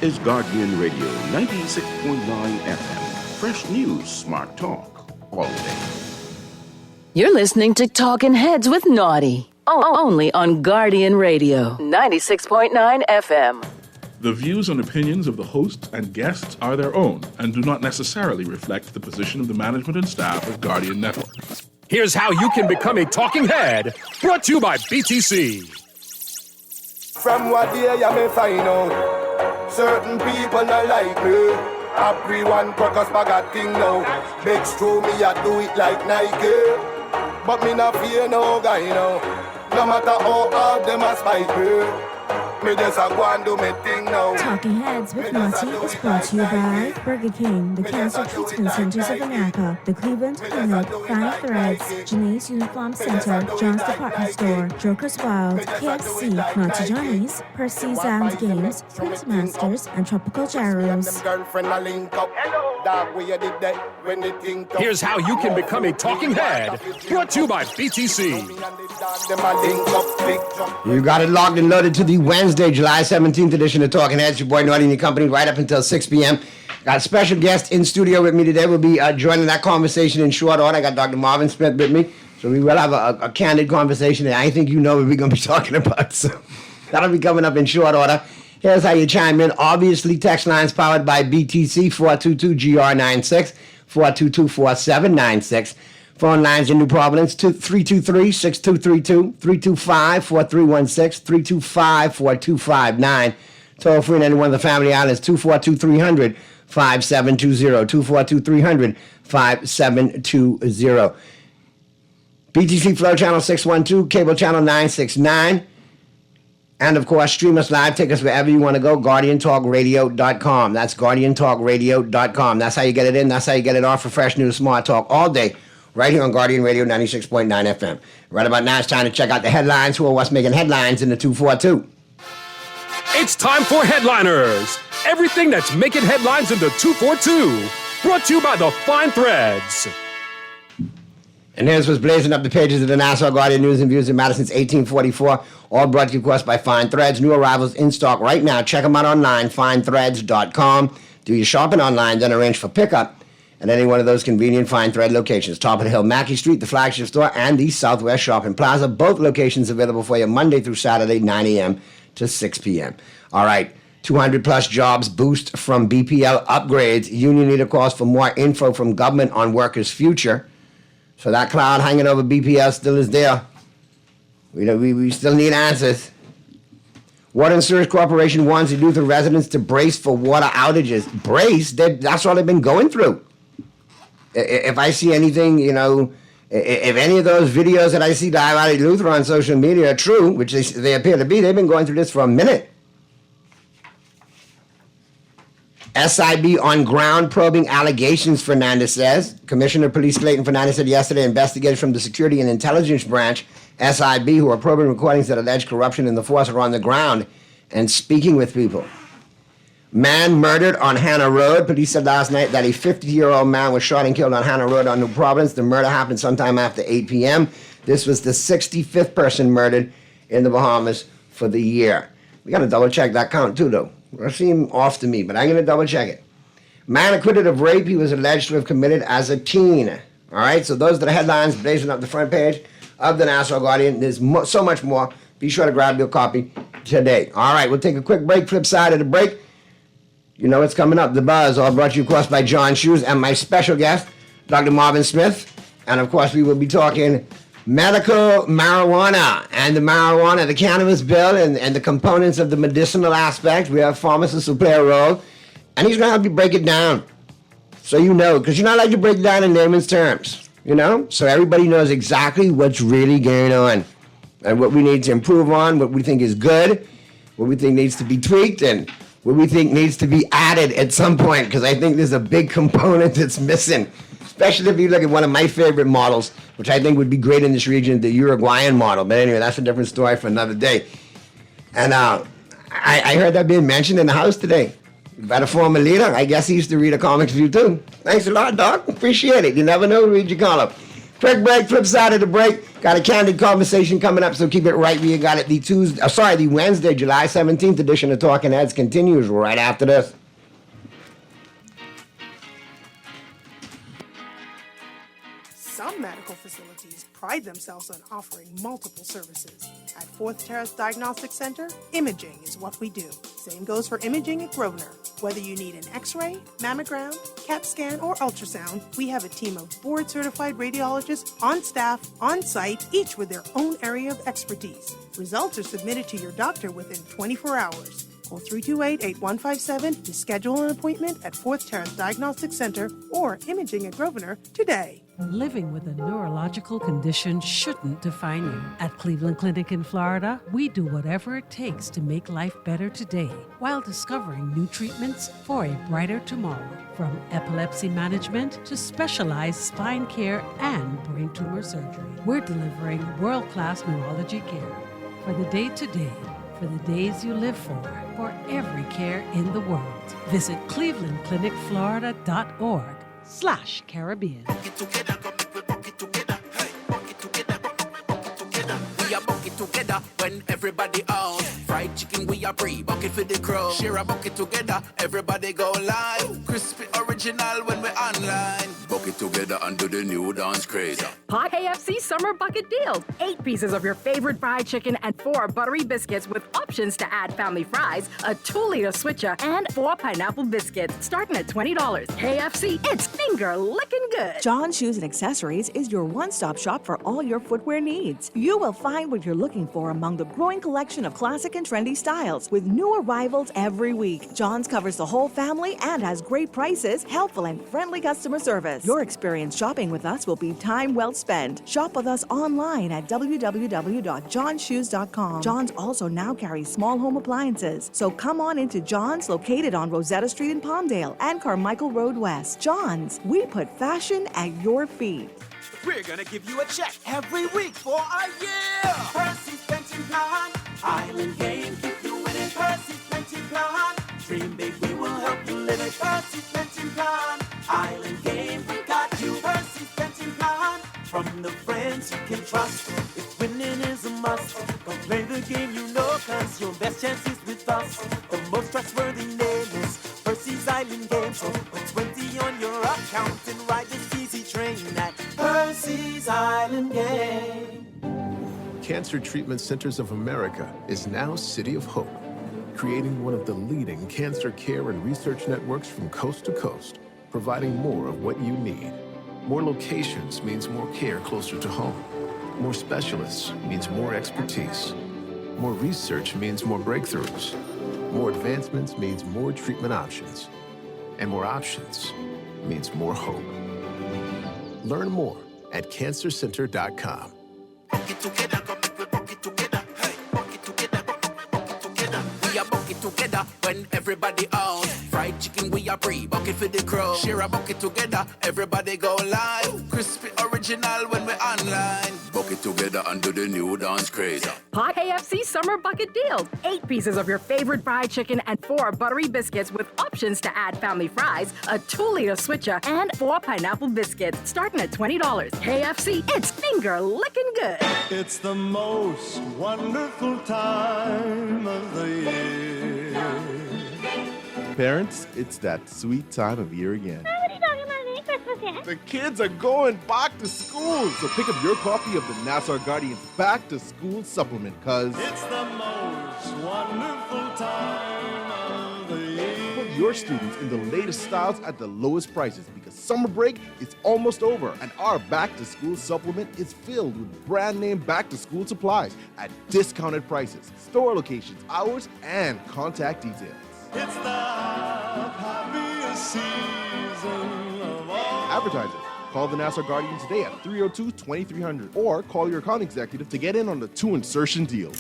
is Guardian Radio 96.9 FM. Fresh news, smart talk, all day. You're listening to Talking Heads with Naughty. Only on Guardian Radio 96.9 FM. The views and opinions of the hosts and guests are their own and do not necessarily reflect the position of the management and staff of Guardian Network. Here's how you can become a talking head, brought to you by BTC. From what day I may find out, certain people not like me. Everyone crackers bag a thing now. Makes true me I do it like Nike. But me not fear no guy now. No matter how hard them a spite me. Me just a go and do me thing now. Talking Heads with Naughty is brought to you by Burger King, the Cancer Treatment Centers of America, the Cleveland Clinic, Fine Threads, Janae's Uniform Center, John's Department Store, Joker's Wild, KFC, Naughty Johnny's, Percy's and Games, Print Masters, and Tropical Gyros. Here's how you can become a talking head, brought to you by BTC. You got it locked and loaded to the Wednesday, July 17th edition of Talking Heads. Your boy Naughty and your company right up until 6 p.m. Got a special guest in studio with me today. We'll be joining that conversation in short order. I got Dr. Marvin Smith with me. So we will have a candid conversation. And I think you know what we're going to be talking about. So that'll be coming up in short order. Here's how you chime in. Obviously, text lines powered by BTC, 422-GR96, 422-4796. Phone lines in New Providence, 323-6232, 325-4316, 325-4259. Toll free in any one of the family islands, 242-300-5720, 242-300-5720. BTC Flow Channel 612, Cable Channel 969. And, of course, stream us live. Take us wherever you want to go. GuardianTalkRadio.com. That's GuardianTalkRadio.com. That's how you get it in. That's how you get it off for fresh news, smart talk all day. Right here on Guardian Radio 96.9 FM. Right about now, it's time to check out the headlines. Who are what's making headlines in the 242? It's time for Headliners. Everything that's making headlines in the 242. Brought to you by the Fine Threads. And here's what's blazing up the pages of the Nassau Guardian News and Views in Madison's 1844. All brought to you, of course, by Fine Threads. New arrivals in stock right now. Check them out online, finethreads.com. Do your shopping online, then arrange for pickup at any one of those convenient Fine Thread locations. Top of the Hill, Mackey Street, the flagship store, and the Southwest Shopping Plaza. Both locations available for you Monday through Saturday, 9 a.m. to 6 p.m. All right, 200-plus jobs boost from BPL upgrades. Union leader calls for more info from government on workers' future. So that cloud hanging over BPL still is there. We still need answers. Water and Sewage Corporation warns Eleuthera residents to brace for water outages. Brace? That's all they've been going through. If I see anything, if any of those videos that I see live out of Eleuthera on social media are true, which they appear to be, they've been going through this for a minute. SIB on ground probing allegations, Fernandez says. Commissioner of Police Clayton Fernandez said yesterday investigators from the Security and Intelligence Branch, SIB, who are probing recordings that allege corruption in the force, are on the ground and speaking with people. Man murdered on Hannah Road. Police said last night that a 50-year-old man was shot and killed on Hannah Road on New Providence. The murder happened sometime after 8 p.m. This was the 65th person murdered in the Bahamas for the year. We got to double-check that count, too, though. It seemed off to me, but I'm going to double-check it. Man acquitted of rape he was alleged to have committed as a teen. All right, so those are the headlines blazing up the front page of the Nassau Guardian. There's so much more. Be sure to grab your copy today. All right, we'll take a quick break. Flip side of the break, you know what's coming up. The Buzz, all brought to you, of course, by John Shoes and my special guest, Dr. Marvin Smith. And, of course, we will be talking medical marijuana and the cannabis bill and the components of the medicinal aspect. We have pharmacists who play a role. And he's going to help you break it down so you know, because you're not allowed to break it down in layman's terms, so everybody knows exactly what's really going on and what we need to improve on, what we think is good, what we think needs to be tweaked, and what we think needs to be added at some point, because I think there's a big component that's missing, especially if you look at one of my favorite models, which I think would be great in this region, the Uruguayan model. But anyway, that's a different story for another day. And I heard that being mentioned in the House today by the former leader. I guess he used to read a Comics View too. Thanks a lot, Doc. Appreciate it. You never know who read your column. Quick break, flip side of the break. Got a candid conversation coming up, so keep it right where you got it. The Wednesday, July 17th edition of Talking Heads continues right after this. Some medical facilities pride themselves on offering multiple services. At Fourth Terrace Diagnostic Center, imaging is what we do. Same goes for imaging at Grosvenor. Whether you need an x-ray, mammogram, CAT scan, or ultrasound, we have a team of board-certified radiologists on staff, on site, each with their own area of expertise. Results are submitted to your doctor within 24 hours. Call 328-8157 to schedule an appointment at Fourth Terrace Diagnostic Center or Imaging at Grosvenor today. Living with a neurological condition shouldn't define you. At Cleveland Clinic in Florida, we do whatever it takes to make life better today while discovering new treatments for a brighter tomorrow. From epilepsy management to specialized spine care and brain tumor surgery, we're delivering world-class neurology care for the day-to-day, for the days you live for every care in the world. Visit clevelandclinicflorida.org/Caribbean. We are bucket together when everybody out. Fried chicken, we are free, bucket for the crow. Share a bucket together, everybody go live. Crispy original when we're online. Bucket together under the new dance craze. Hot KFC Summer Bucket Deal. 8 pieces of your favorite fried chicken and 4 buttery biscuits with options to add family fries, a 2-liter switcher, and 4 pineapple biscuits, starting at $20. KFC, it's finger licking good. John Shoes and Accessories is your one-stop shop for all your footwear needs. You will find what you're looking for among the growing collection of classic and trendy styles with new arrivals every week. John's covers the whole family and has great prices, helpful and friendly customer service. Your experience shopping with us will be time well spent. Shop with us online at www.johnshoes.com. John's also now carries small home appliances, so come on into John's, located on Rosetta Street in Palmdale and Carmichael Road West. John's, we put fashion at your feet. We're gonna give you a check every week for a year. Percy's Pension Plan, Island Game, keep you winning. Percy's Pension Plan, dream big, we will help you live it. Percy's Pension Plan, Island Game, we got you. Percy's Pension Plan, from the friends you can trust. If winning is a must, go play the game you know, cause your best chance is with us. The most trustworthy name is Percy's Island Game. So put 20 on your account and ride this easy train at Percy's Island Game. Cancer Treatment Centers of America is now City of Hope, creating one of the leading cancer care and research networks from coast to coast, providing more of what you need. More locations means more care closer to home. More specialists means more expertise. More research means more breakthroughs. More advancements means more treatment options. And more options means more hope. Learn more at cancercenter.com. We are bucket together when everybody out. Fried chicken, we are free, bucket for the crow. Share a bucket together, everybody go live. Crispy original when we're online. Bucket together under the new dance craze. Hot KFC Summer Bucket Deal. 8 pieces of your favorite fried chicken and 4 buttery biscuits with options to add family fries, a 2-liter switcher, and 4 pineapple biscuits, starting at $20. KFC, it's finger licking good. It's the most wonderful time of the year. Parents, it's that sweet time of year again. What are you talking about? Any Christmas yet? The kids are going back to school, so pick up your copy of the Nassau Guardians Back to School Supplement, cause it's the most wonderful time of the year. Put your students in the latest styles at the lowest prices, because summer break is almost over, and our Back to School Supplement is filled with brand name back to school supplies at discounted prices, store locations, hours, and contact details. It's the happiest season of all. Advertisers, call the Nassau Guardian today at 302-2300 or call your account executive to get in on the 2 insertion deal.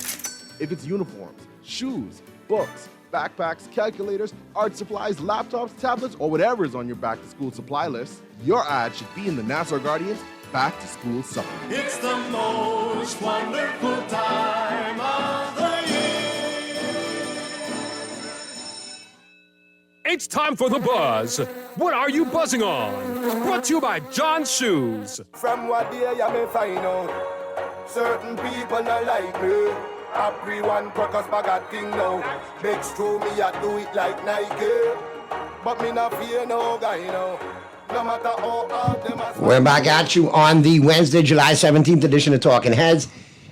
If it's uniforms, shoes, books, backpacks, calculators, art supplies, laptops, tablets, or whatever is on your back to school supply list, your ad should be in the Nassau Guardian's Back to School Supplement. It's the most wonderful time of the year. It's time for the buzz. What are you buzzing on? Brought to you by John's Shoes. From what day you may find out, certain people not like me. I pre one crocus bag of thing now. Makes true me I do it like Nike. But me not fear no guy now. No matter how hard them as We're back at you on the Wednesday, July 17th edition of Talking Heads.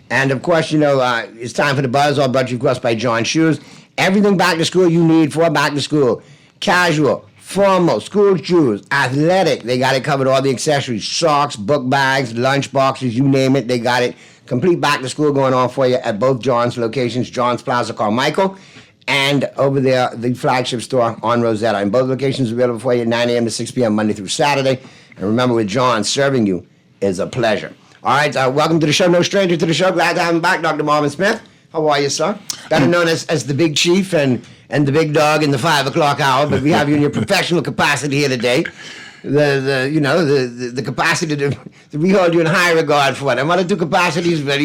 And of course, it's time for the buzz, all brought to you, of course, by John's Shoes. Everything back to school you need for back to school. Casual, formal, school shoes, athletic. They got it covered, all the accessories, socks, book bags, lunch boxes, you name it. They got it. Complete back to school going on for you at both John's locations, John's Plaza Carmichael, and over there, the flagship store on Rosetta. In both locations available for you 9 a.m. to 6 p.m. Monday through Saturday. And remember, with John, serving you is a pleasure. All right, welcome to the show. No stranger to the show. Glad to have him back, Dr. Marvin Smith. How are you, sir? Better known as the Big Chief and the Big Dog in the 5 o'clock hour, but we have you in your professional capacity here today. The capacity to we hold you in high regard for it. I'm other two capacities, but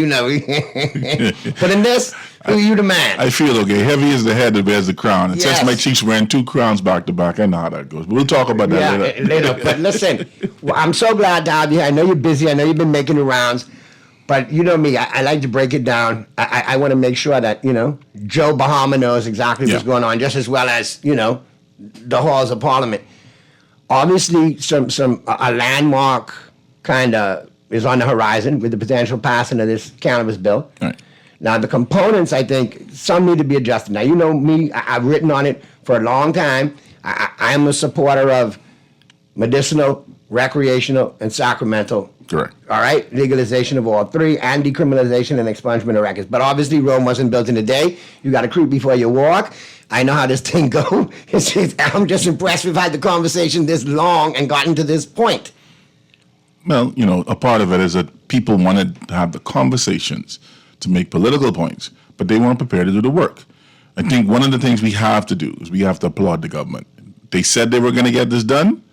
but in this, you the man. I feel okay. Heavy is the head that bears the crown. And since my chief's wearing 2 crowns back to back, I know how that goes. We'll talk about that later. But listen, I'm so glad to have you here. I know you're busy. I know you've been making the rounds. But you know me, I like to break it down. I want to make sure that, Joe Bahama knows exactly what's going on, just as well as, the halls of Parliament. Obviously, a landmark kind of is on the horizon with the potential passing of this cannabis bill. Right. Now, the components, I think, some need to be adjusted. Now, you know me, I've written on it for a long time. I am a supporter of medicinal, recreational, and sacramental. Correct. All right? Legalization of all 3 and decriminalization and expungement of records. But obviously, Rome wasn't built in a day. You got to creep before you walk. I know how this thing goes. I'm just impressed we've had the conversation this long and gotten to this point. Well, a part of it is that people wanted to have the conversations to make political points, but they weren't prepared to do the work. I think one of the things we have to do is we have to applaud the government. They said they were going to get this done,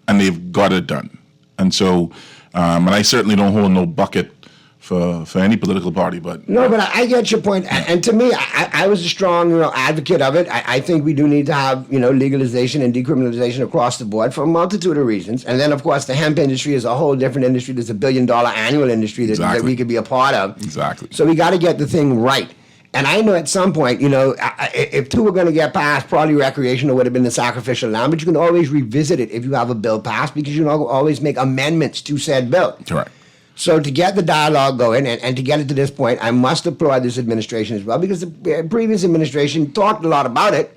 and they've got it done. And so, and I certainly don't hold no bucket for any political party, but... No, but I get your point. And to me, I was a strong advocate of it. I think we do need to have legalization and decriminalization across the board for a multitude of reasons. And then, of course, the hemp industry is a whole different industry. There's $1 billion annual industry that we could be a part of. Exactly. So we got to get the thing right. And I know at some point, if 2 were going to get passed, probably recreational would have been the sacrificial lamb, but you can always revisit it if you have a bill passed because you can always make amendments to said bill. Correct. So to get the dialogue going and to get it to this point, I must applaud this administration as well because the previous administration talked a lot about it,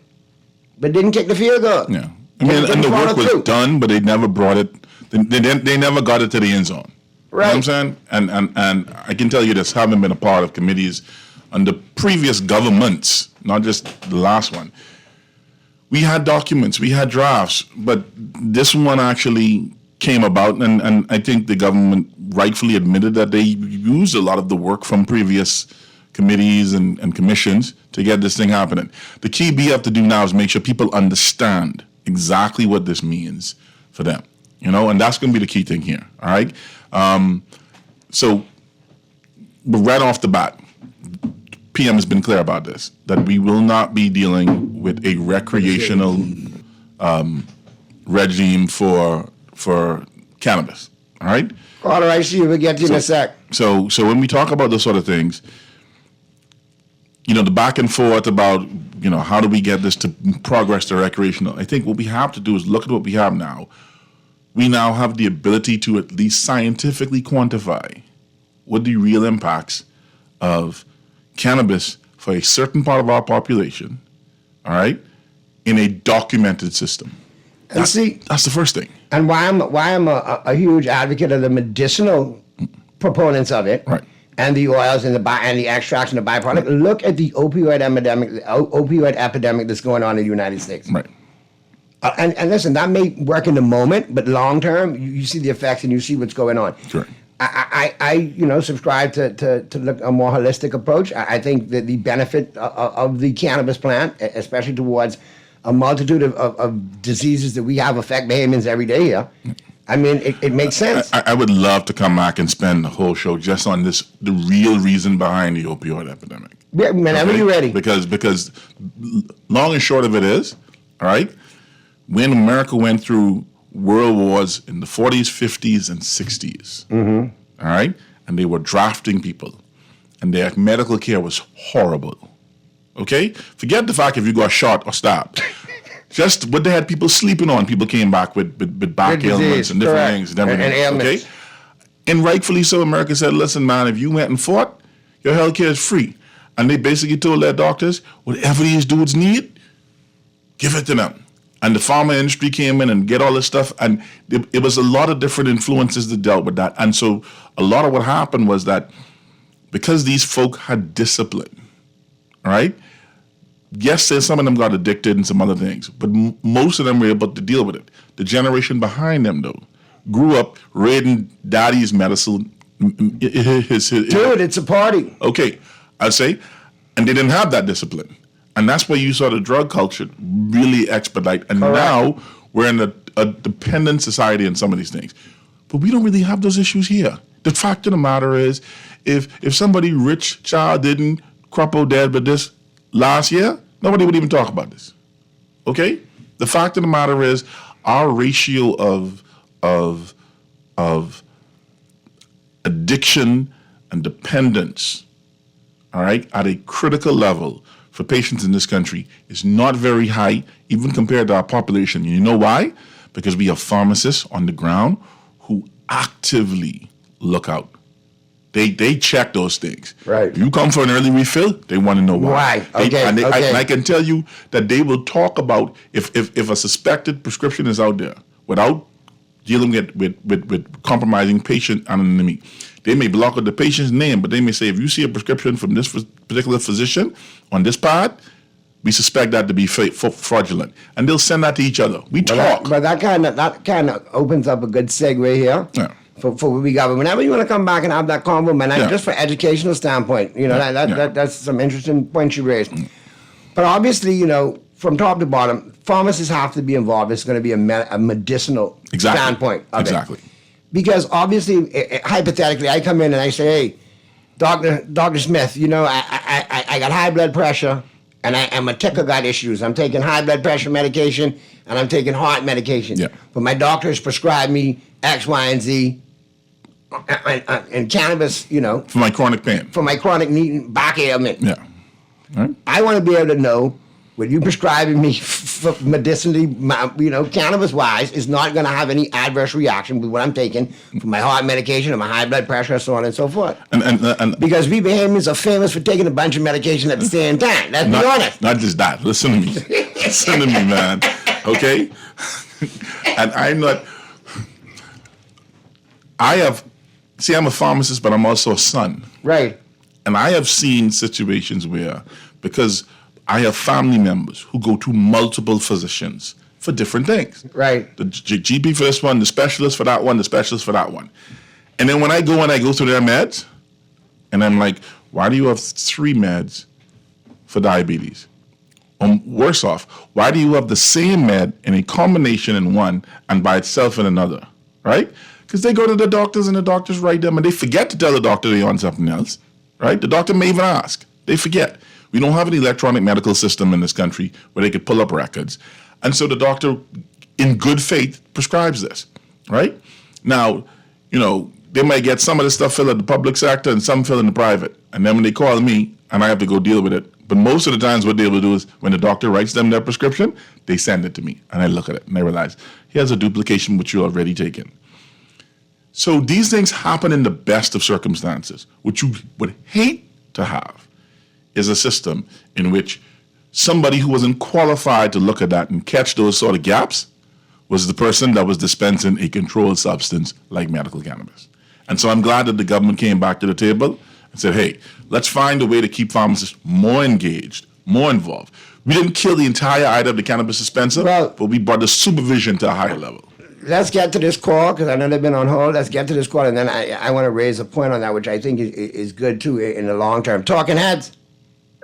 but didn't kick the field goal. Yeah. I mean, and the work was done, but they never brought it, they never got it to the end zone. Right. You know what I'm saying? And I can tell you this, having been a part of committees under previous governments, not just the last one, we had documents, we had drafts, but this one actually came about, and I think the government rightfully admitted that they used a lot of the work from previous committees and commissions to get this thing happening. The key we have to do now is make sure people understand exactly what this means for them, and that's going to be the key thing here, all right? So right off the bat, PM has been clear about this, that we will not be dealing with a recreational regime for cannabis, all right? All right, see you. We'll get to you in a sec. So when we talk about those sort of things, the back and forth about, how do we get this to progress to recreational, I think what we have to do is look at what we have now. We now have the ability to at least scientifically quantify what the real impacts of cannabis for a certain part of our population, all right, in a documented system. That's the first thing. And why I'm a huge advocate of the medicinal proponents of it, right, and the oils and the extracts and the byproduct. Look at the opioid epidemic that's going on in the United States. Right. And listen, that may work in the moment, but long term, you see the effects and you see what's going on. Sure. I subscribe to look a more holistic approach. I think that the benefit of the cannabis plant, especially towards a multitude of diseases that we have affect Bahamians every day here. I mean, it makes sense. I would love to come back and spend the whole show just on the real reason behind the opioid epidemic. Yeah, whenever you're ready. Because long and short of it is, all right, when America went through world wars in the 40s, 50s, and 60s. All right? And they were drafting people. And their medical care was horrible. Okay? Forget the fact if you got shot or stabbed. Just what they had people sleeping on, people came back with back ailments and different things and everything. And ailments. Okay? And rightfully so, America said, listen, man, if you went and fought, your health care is free. And they basically told their doctors, whatever these dudes need, give it to them. And the pharma industry came in and get all this stuff. And it was a lot of different influences that dealt with that. And so a lot of what happened was that because these folk had discipline, all right? Yes, some of them got addicted and some other things, but most of them were able to deal with it. The generation behind them, though, grew up raiding daddy's medicine. Dude, it's a party. Okay, I say, and they didn't have that discipline. And that's why you saw the drug culture really expedite. And now we're in a dependent society in some of these things. But we don't really have those issues here. The fact of the matter is, if somebody rich child didn't crumple dead with this last year, nobody would even talk about this. Okay? The fact of the matter is, our ratio of addiction and dependence, all right, at a critical level for patients in this country is not very high, even compared to our population. You know why? Because we have pharmacists on the ground who actively look out. They check those things. Right. If you come for an early refill, they want to know why. Why? Okay. And okay. I can tell you that they will talk about if a suspected prescription is out there without dealing with compromising patient anonymity. They may block out the patient's name, but they may say, if you see a prescription from this particular physician on this pod, we suspect that to be fraudulent. And they'll send that to each other. We talk. But that kind of opens up a good segue here. Yeah. For what we got. But whenever you want to come back and have that convo, man, just for educational standpoint, you know, that's some interesting points you raised. But obviously, you know, from top to bottom, pharmacists have to be involved. It's going to be a medicinal standpoint of it. Because obviously, hypothetically, I come in and I say, hey, Dr. Smith, you know, I got high blood pressure and I'm a ticker got issues. I'm taking high blood pressure medication and I'm taking heart medication. Yeah. But my doctor has prescribed me X, Y, and Z. And cannabis, you know. For my chronic pain. For my chronic back ailment. Yeah. Right. I want to be able to know what you prescribing me for medicinally, you know, cannabis-wise is not going to have any adverse reaction with what I'm taking for my heart medication and my high blood pressure, so on and so forth. And because we Bahamians are famous for taking a bunch of medication at the same time. Let's be honest. Not just that. Listen to me. Listen to me, man. Okay? And I'm a pharmacist, but I'm also a son. Right. And I have seen situations where, because I have family members who go to multiple physicians for different things. Right. The GP for this one, the specialist for that one, the specialist for that one. And then when I go through their meds, and I'm like, why do you have 3 meds for diabetes? Worse off, why do you have the same med in a combination in one and by itself in another? Right? Because they go to the doctors and the doctors write them and they forget to tell the doctor they're on something else, right? The doctor may even ask. They forget. We don't have an electronic medical system in this country where they could pull up records. And so the doctor, in good faith, prescribes this, right? Now, you know, they might get some of the stuff filled in the public sector and some filled in the private. And then when they call me, and I have to go deal with it. But most of the times what they will do is when the doctor writes them their prescription, they send it to me. And I look at it and I realize, here's a duplication which you already taken. So these things happen in the best of circumstances. What you would hate to have is a system in which somebody who wasn't qualified to look at that and catch those sort of gaps was the person that was dispensing a controlled substance like medical cannabis. And so I'm glad that the government came back to the table and said, hey, let's find a way to keep pharmacists more engaged, more involved. We didn't kill the entire idea of the cannabis dispenser, but we brought the supervision to a higher level. Let's get to this call, because I know they've been on hold. Let's get to this call, and then I want to raise a point on that, which I think is good, too, in the long term. Talking Heads.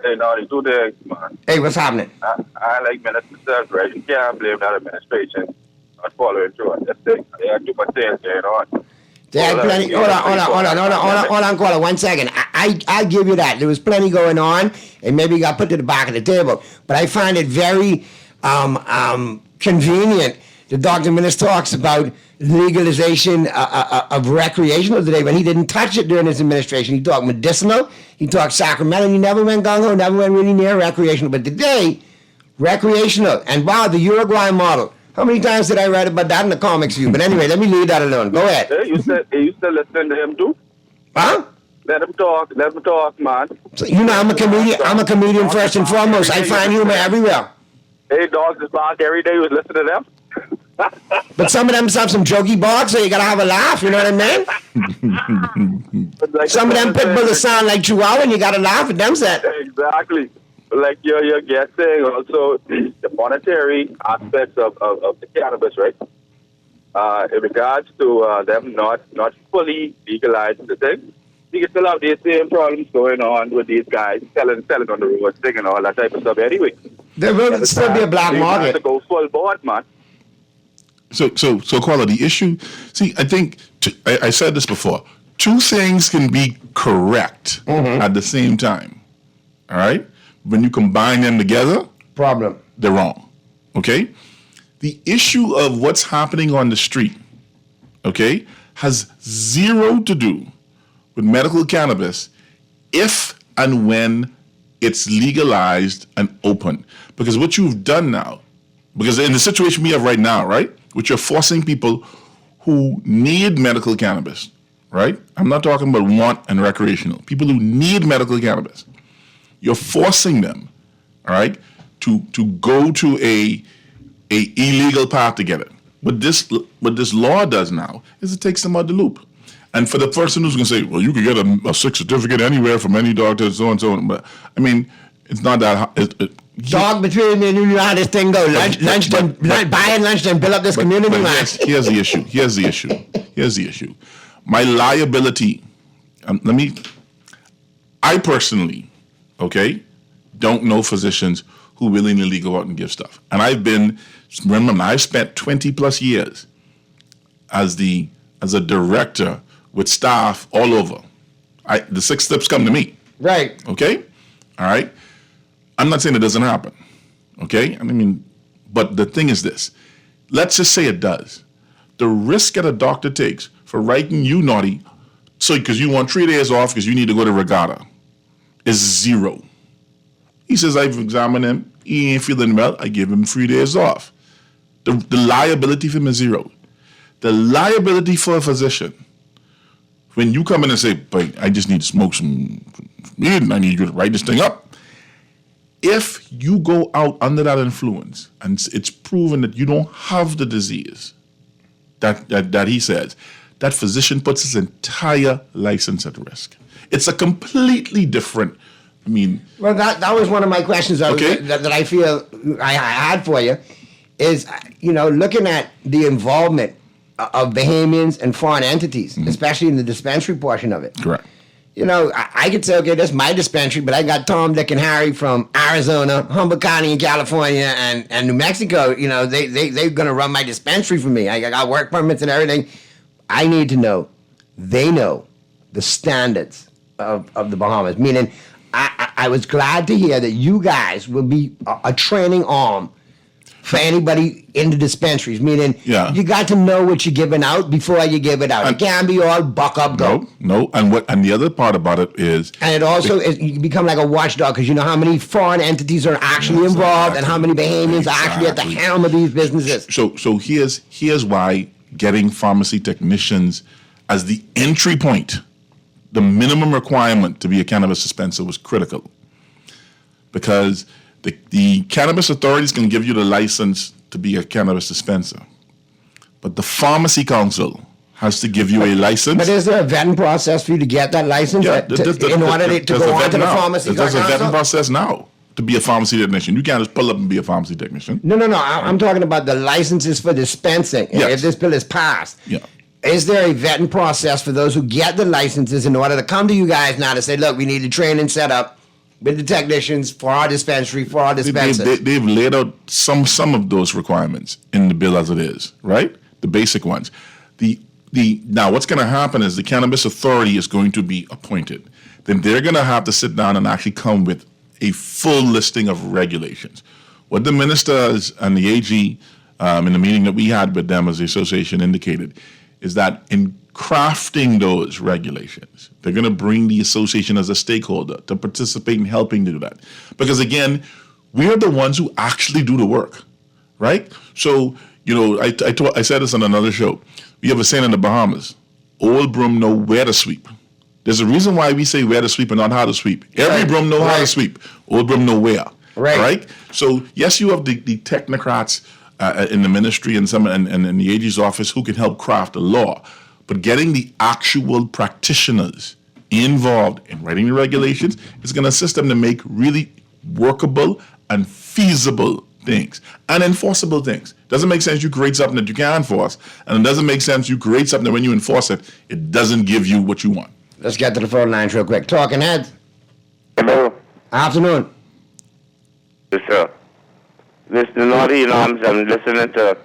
Hey, Naughty, do the man. Hey, what's happening? I like Minister Selfridge. You can't blame that administration not following through on this thing. They have too much things going on. They had plenty. Hold on, caller. 1 second. I give you that. There was plenty going on, and maybe it got put to the back of the table. But I find it very convenient that Dr. Minnis talks about legalization of recreational today when he didn't touch it during his administration. He talked medicinal, he talked Sacramento, he never went gung-ho, never went really near recreational. But today, recreational, and wow, the Uruguay model. How many times did I write about that in the comics view? But anyway, let me leave that alone. Go ahead. Hey, you still listening to him too? Huh? Let him talk, man. So, you know, I'm a comedian first and foremost. I find humor everywhere. Hey, dogs just bark every day. You was listening to them? But some of them have some jokey barks, so you gotta have a laugh, you know what I mean? Some of them pit bulls sound like Chihuahua, and you gotta laugh at them, set. Exactly. Like you're guessing also the monetary aspects of the cannabis, right? In regards to them not fully legalizing the thing, you can still have these same problems going on with these guys selling on the road, singing all that type of stuff anyway. There will still be a black market. You have to go full board, man. So quality issue. See, I think I said this before. Two things can be correct at the same time. All right. When you combine them together, they're wrong. Okay. The issue of what's happening on the street, okay, has zero to do with medical cannabis if and when it's legalized and open. Because what you've done now, because in the situation we have right now, right, which you're forcing people who need medical cannabis, right? I'm not talking about want and recreational. People who need medical cannabis. You're forcing them, all right, to go to a illegal path to get it. What this law does now is it takes them out the loop. And for the person who's going to say, well, you can get a sick certificate anywhere from any doctor, so and so on. But I mean, it's not that. Dog between me and you know how this thing goes. Buying lunch, then build up this community. Here's the issue. My liability. I personally, okay, don't know physicians who willingly go out and give stuff. And I've spent 20 plus years as a director with staff all over. The 6 steps come to me. Right. Okay? All right? I'm not saying it doesn't happen. Okay? I mean, but the thing is this. Let's just say it does. The risk that a doctor takes for writing you naughty, because you want 3 days off because you need to go to regatta, is zero. He says, I've examined him. He ain't feeling well. I give him 3 days off. The liability for him is zero. The liability for a physician, when you come in and say, but I just need to smoke some weed and I need you to write this thing up. If you go out under that influence and it's proven that you don't have the disease that he says, that physician puts his entire license at risk. It's a completely different, Well, that was one of my questions that I feel I had for you is, looking at the involvement of Bahamians and foreign entities, especially in the dispensary portion of it. Correct. I could say, okay, that's my dispensary, but I got Tom, Dick, and Harry from Arizona, Humboldt County in California, and New Mexico. They're going to run my dispensary for me. I got work permits and everything. I need to know, they know the standards of the Bahamas, meaning I was glad to hear that you guys will be a training arm for anybody in the dispensaries, meaning you got to know what you're giving out before you give it out. It can't be all buck up, go. No, and the other part about it is... And it also, you become like a watchdog because you know how many foreign entities are actually involved and how many Bahamians are actually at the helm of these businesses. So here's why getting pharmacy technicians as the entry point, the minimum requirement to be a cannabis dispenser was critical. Because the cannabis authorities can give you the license to be a cannabis dispenser. But the pharmacy council has to give you a license. But is there a vetting process for you to get that license in order to go on to the pharmacy council? There's a vetting process now to be a pharmacy technician. You can't just pull up and be a pharmacy technician. No. I'm talking about the licenses for dispensing. Yes. If this bill is passed. Yeah. Is there a vetting process for those who get the licenses in order to come to you guys now to say, look, we need a training set up with the technicians for our dispensary, for our dispensers? They've laid out some of those requirements in the bill as it is, right? The basic ones. Now, what's going to happen is the Cannabis Authority is going to be appointed. Then they're going to have to sit down and actually come with a full listing of regulations. What the ministers and the AG in the meeting that we had with them as the association indicated is that in crafting those regulations, they're going to bring the association as a stakeholder to participate in helping to do that. Because again, we are the ones who actually do the work, right? So, I said this on another show. We have a saying in the Bahamas, old broom know where to sweep. There's a reason why we say where to sweep and not how to sweep. Every broom know how to sweep. Old broom know where. Right? So, yes, you have the technocrats in the ministry and in the AG's office who can help craft the law. But getting the actual practitioners involved in writing the regulations is going to assist them to make really workable and feasible things and enforceable things. Doesn't make sense you create something that you can't enforce, and it doesn't make sense you create something that when you enforce it, it doesn't give you what you want. Let's get to the phone lines real quick. Talking Heads. Hello. Afternoon. Yes, sir. Mr. Naughty, I'm listening to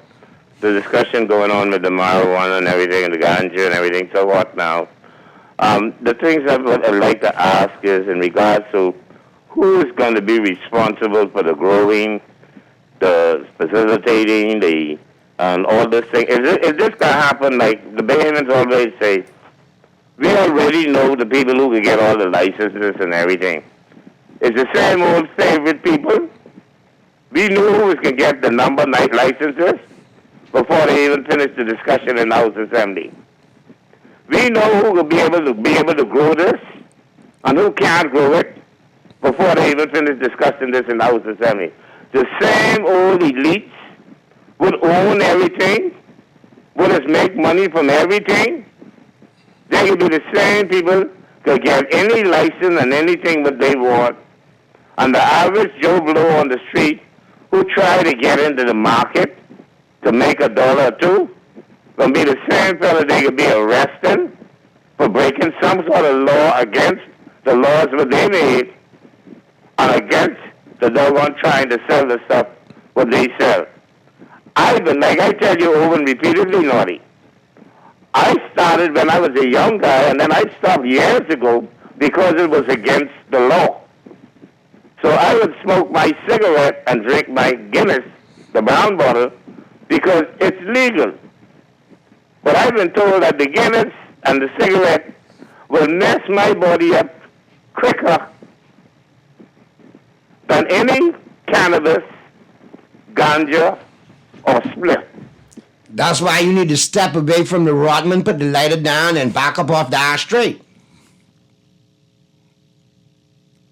the discussion going on with the marijuana and everything, and the ganja and everything. So what now? The things I'd like to ask is in regards to who is going to be responsible for the growing, the facilitating, and all this thing. Is this going to happen like the Bahamians always say? We already know the people who can get all the licenses and everything. It's the same old favorite people. We knew who can get the number 9 licenses before they even finish the discussion in the House Assembly. We know who will be able to grow this and who can't grow it before they even finish discussing this in the House Assembly. The same old elites would own everything, would just make money from everything. They could be the same people could get any license and anything that they want. And the average Joe Blow on the street who try to get into the market to make $1 or $2 will be the same fellow they could be arresting for breaking some sort of law against the laws that they made and against the doggone trying to sell the stuff what they sell. I've been, like I tell you over and repeatedly, Naughty, I started when I was a young guy, and then I stopped years ago because it was against the law. So I would smoke my cigarette and drink my Guinness, the brown bottle, because it's legal. But I've been told that the Guinness and the cigarette will mess my body up quicker than any cannabis, ganja, or split. That's why you need to step away from the Rodman, put the lighter down, and back up off the ashtray.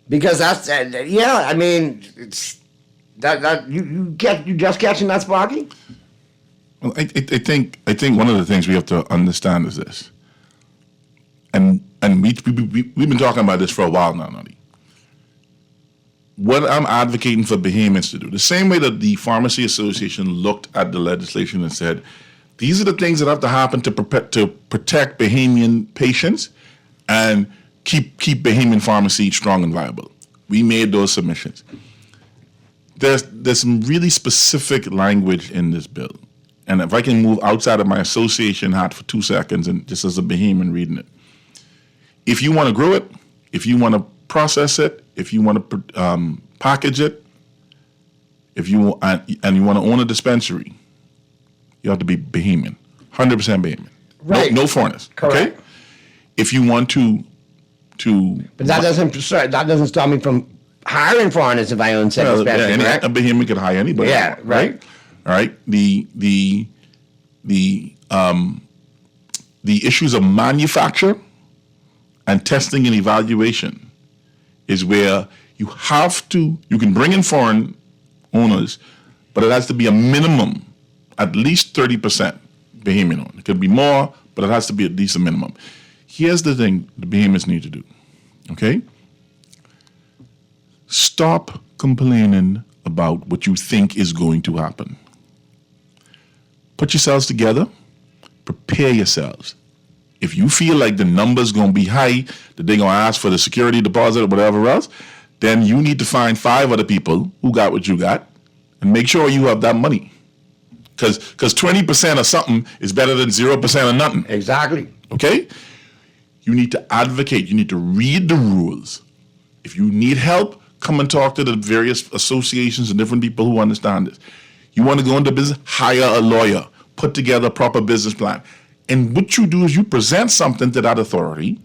Because that's, it's that you just catching that, Sparky? Well, I think one of the things we have to understand is this, and we've been talking about this for a while now, Nutty. What I'm advocating for Bahamians to do, the same way that the Pharmacy Association looked at the legislation and said, these are the things that have to happen to protect Bahamian patients and keep Bahamian pharmacy strong and viable. We made those submissions. There's some really specific language in this bill. And if I can move outside of my association hat for 2 seconds and just as a Bahamian reading it. If you want to grow it, if you want to process it, if you want to package it, and you want to own a dispensary, you have to be Bahamian, 100% Bahamian. Right. No foreigners. Correct. Okay? If you want to But that doesn't stop me from hiring foreigners if I own said dispensary, correct? A Bahamian could hire anybody. Yeah, right. All right. The issues of manufacture and testing and evaluation is where you can bring in foreign owners, but it has to be a minimum, at least 30% Bahamian owned. It could be more, but it has to be at least a minimum. Here's the thing the Bahamians need to do, okay? Stop complaining about what you think is going to happen. Put yourselves together, prepare yourselves. If you feel like the number's going to be high, that they're going to ask for the security deposit or whatever else, then you need to find 5 other people who got what you got and make sure you have that money. Because 20% of something is better than 0% of nothing. Exactly. Okay? You need to advocate. You need to read the rules. If you need help, come and talk to the various associations and different people who understand this. You want to go into business, hire a lawyer, put together a proper business plan. And what you do is you present something to that authority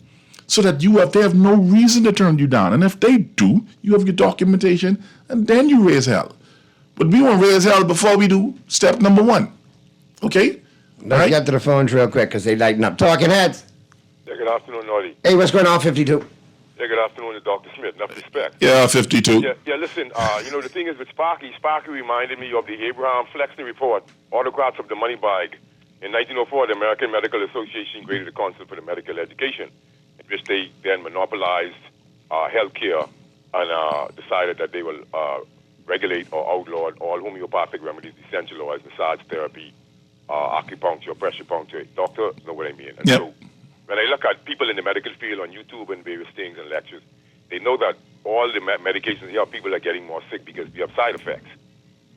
so that they have no reason to turn you down. And if they do, you have your documentation, and then you raise hell. But we won't raise hell before we do step number one. Okay? Let's get to the phones real quick because they lighten up. Talking Heads. Yeah, good afternoon, Naughty. Hey, what's going on, 52? Yeah, good afternoon to Dr. Smith. Enough respect. Yeah, 52. Yeah, listen, the thing is with Sparky reminded me of the Abraham Flexner report, Autocrats of the Money Bag. In 1904, the American Medical Association created a council for the medical education, in which they then monopolized healthcare and decided that they will regulate or outlaw all homeopathic remedies, essential oils, massage therapy, acupuncture, pressure puncture. Doctor, know what I mean? And so when I look at people in the medical field on YouTube and various things and lectures, they know that all the medications here, people are getting more sick because we have side effects.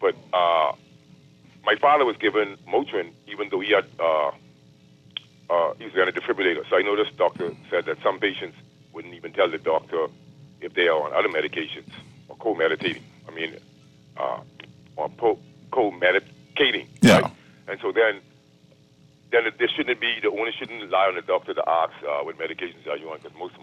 But my father was given Motrin, even though he had he was on a defibrillator. So I know this doctor said that some patients wouldn't even tell the doctor if they are on other medications or co-meditating. Or co-medicating. Yeah. Right? And so then there shouldn't be, the owner shouldn't rely on the doctor to ask what medications are you on, because most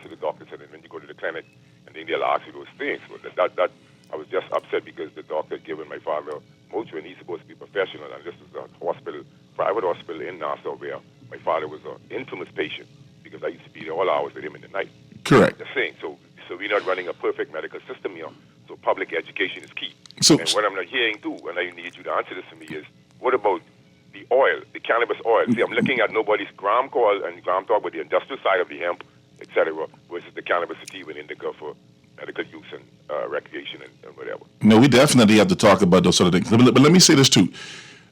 of the doctors said that when you go to the clinic, and then they'll ask you those things. But that I was just upset because the doctor had given my father Motrin. He's supposed to be professional, and this is a hospital, private hospital in Nassau, where my father was an infamous patient because I used to be there all hours with him in the night. Correct. The thing. So we're not running a perfect medical system here. So public education is key. So, and what I'm not hearing too, and I need you to answer this for me, is what about the oil, the cannabis oil? See, I'm looking at nobody's gram coil and gram talk, but the industrial side of the hemp, etc., versus the cannabis sativa and indica for medical use and recreation and whatever. No, we definitely have to talk about those sort of things. But let me say this too.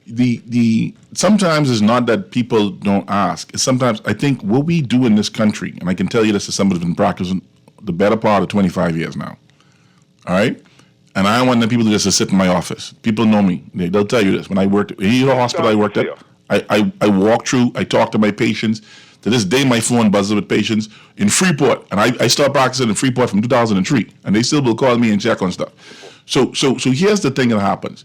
The sometimes it's not that people don't ask. It's sometimes I think what we do in this country, and I can tell you this as somebody who's been practicing the better part of 25 years now. All right? And I don't want the people to just sit in my office. People know me. They'll tell you this. When I worked at the hospital I worked at, I walk through, I talk to my patients. To this day, my phone buzzes with patients in Freeport. And I started practicing in Freeport from 2003. And they still will call me and check on stuff. So here's the thing that happens.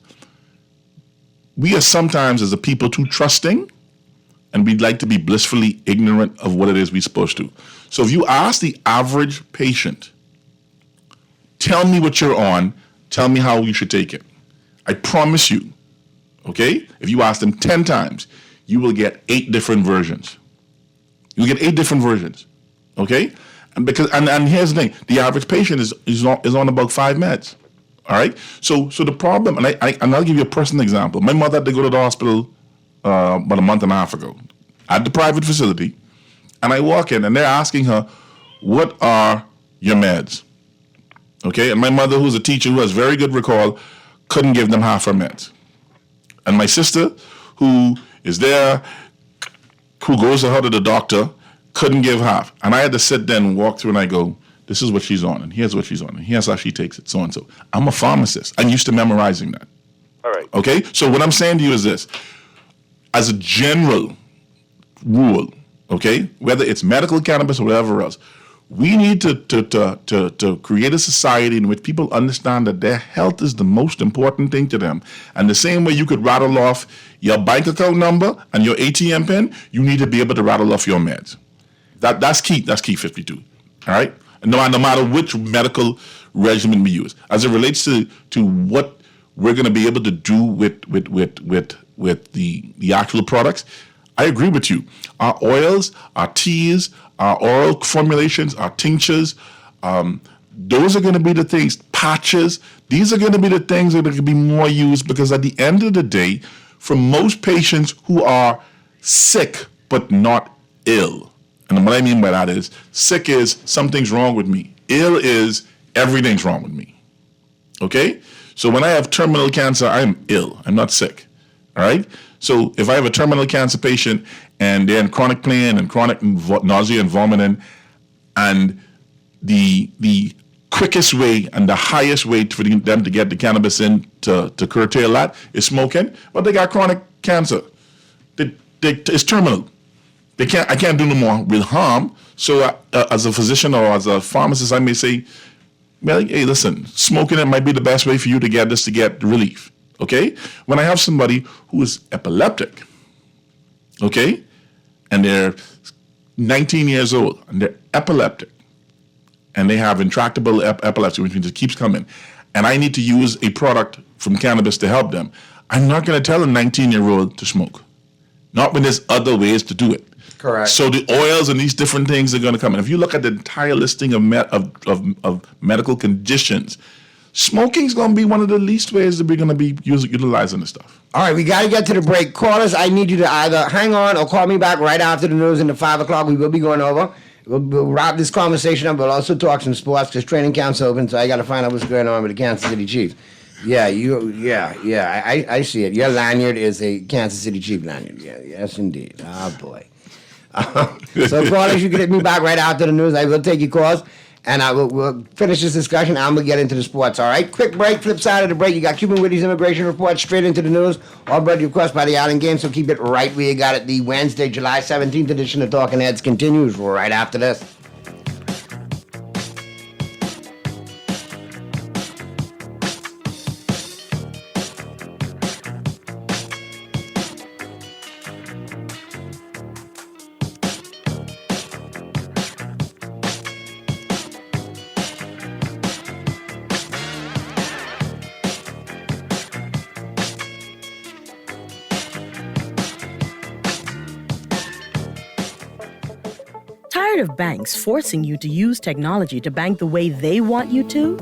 We are sometimes, as a people, too trusting. And we'd like to be blissfully ignorant of what it is we're supposed to. So if you ask the average patient, tell me what you're on, tell me how you should take it. I promise you, okay, if you ask them 10 times, you will get 8 different versions. You'll get 8 different versions, okay? And here's the thing, the average patient is on about 5 meds, all right? So the problem, and I'll give you a personal example. My mother had to go to the hospital about a month and a half ago at the private facility, and I walk in and they're asking her, what are your meds? Okay, and my mother, who's a teacher who has very good recall, couldn't give them half her meds. And my sister, who is there, who goes to her to the doctor, couldn't give half. And I had to sit there and walk through and I go, this is what she's on, and here's what she's on, and here's how she takes it, so and so. I'm a pharmacist. I'm used to memorizing that. All right. Okay, so what I'm saying to you is this. As a general rule, okay, whether it's medical cannabis or whatever else, we need to create a society in which people understand that their health is the most important thing to them. And the same way you could rattle off your bank account number and your ATM pin, you need to be able to rattle off your meds. That's key. That's key 52. All right? No matter which medical regimen we use. As it relates to what we're going to be able to do with the actual products, I agree with you. Our oils, our teas, our oral formulations, our tinctures, those are going to be the things, patches, these are going to be the things that are going to be more used because at the end of the day, for most patients who are sick but not ill, and what I mean by that is, sick is something's wrong with me. Ill is everything's wrong with me. Okay? So when I have terminal cancer, I'm ill. I'm not sick. All right? So if I have a terminal cancer patient and they're in chronic pain and chronic nausea and vomiting, and the quickest way and the highest way for them to get the cannabis in to curtail that is smoking, but they got chronic cancer. It's terminal. I can't do no more with harm. So as a physician or as a pharmacist, I may say, Well, hey, listen, smoking it might be the best way for you to get relief, okay? When I have somebody who is epileptic, okay, and they're 19 years old, and they're epileptic, and they have intractable epilepsy, which means it keeps coming, and I need to use a product from cannabis to help them, I'm not going to tell a 19-year-old to smoke. Not when there's other ways to do it. Correct. So the oils and these different things are going to come. And if you look at the entire listing of medical conditions, smoking is going to be one of the least ways that we're going to be utilizing this stuff. All right, we got to get to the break. Callers, I need you to either hang on or call me back right after the news in the 5 o'clock. We will be going over. We'll wrap this conversation up. We'll also talk some sports because training camp's open, so I got to find out what's going on with the Kansas City Chiefs. I see it. Your lanyard is a Kansas City Chief lanyard. Yeah, yes, indeed. Oh, boy. So, callers, you can hit me back right after the news. I will take your calls, and we'll finish this discussion. I'm going to get into the sports, all right? Quick break, flip side of the break. You got Cuban Willie's immigration report straight into the news, all brought to you, of course, by the Island Game, so keep it right where you got it. The Wednesday, July 17th edition of Talking Heads continues right after this. Tired of banks forcing you to use technology to bank the way they want you to?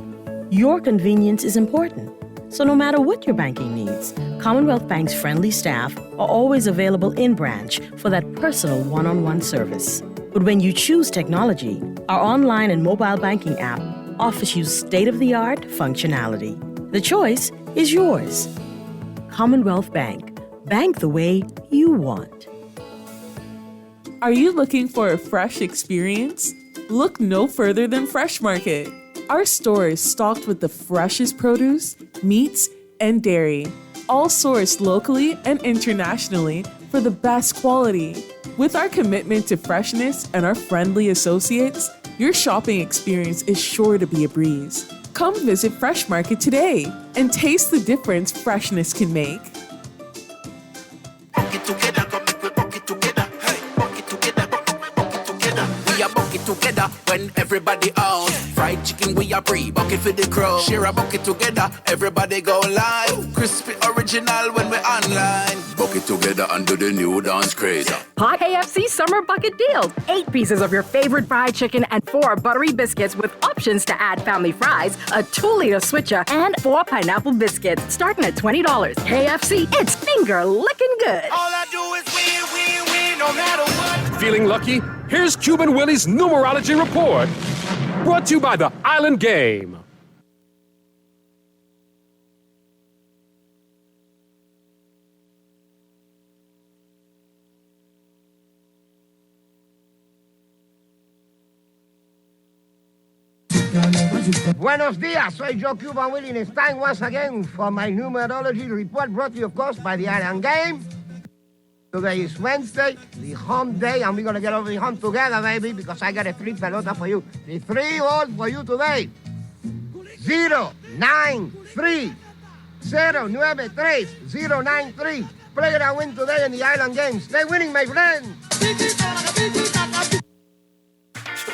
Your convenience is important. So no matter what your banking needs, Commonwealth Bank's friendly staff are always available in branch for that personal one-on-one service. But when you choose technology, our online and mobile banking app offers you state-of-the-art functionality. The choice is yours. Commonwealth Bank. Bank the way you want. Are you looking for a fresh experience? Look no further than Fresh Market. Our store is stocked with the freshest produce, meats, and dairy, all sourced locally and internationally for the best quality. With our commitment to freshness and our friendly associates, your shopping experience is sure to be a breeze. Come visit Fresh Market today and taste the difference freshness can make. Together when everybody out. Fried chicken we a free bucket for the crowd. Share a bucket together, everybody go live. Crispy original when we online. Bucket together under the new dance craze. Hot KFC Summer Bucket Deal. 8 pieces of your favorite fried chicken and 4 buttery biscuits with options to add family fries, a 2-liter switcher, and 4 pineapple biscuits, starting at $20. KFC, it's finger licking good. All I do is win, no matter what. Feeling lucky? Here's Cuban Willie's numerology report. Brought to you by the Island Game. Buenos días, soy Joe Cuban Willie, and it's time once again for my numerology report brought to you, of course, by the Island Game. Today is Wednesday, the hump day, and we're going to get over the hump together, baby, because I got a 3 pelota for you. The 3 balls for you today. 093 093 093. Play it and win today in the Island Game. Stay winning, my friend.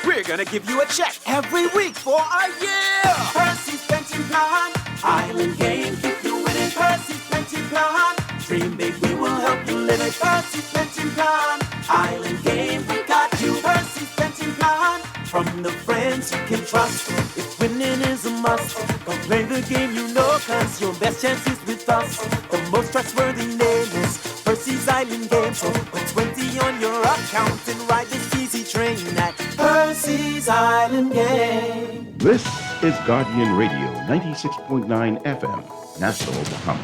We're gonna give you a check every week for a year. Percy's pension plan, Island Game, keep you winning. Percy's pension plan, dream big, we will help you live it. Percy's pension plan, Island Game, we got you. Percy's pension plan, from the friends you can trust. If winning is a must, go play the game you know, cause your best chance is with us. The most trustworthy name is Percy's Island Game. So put 20 on your account and ride this easy train at Percy's Island Game. This is Guardian Radio 96.9 FM, Nassau, Bahamas.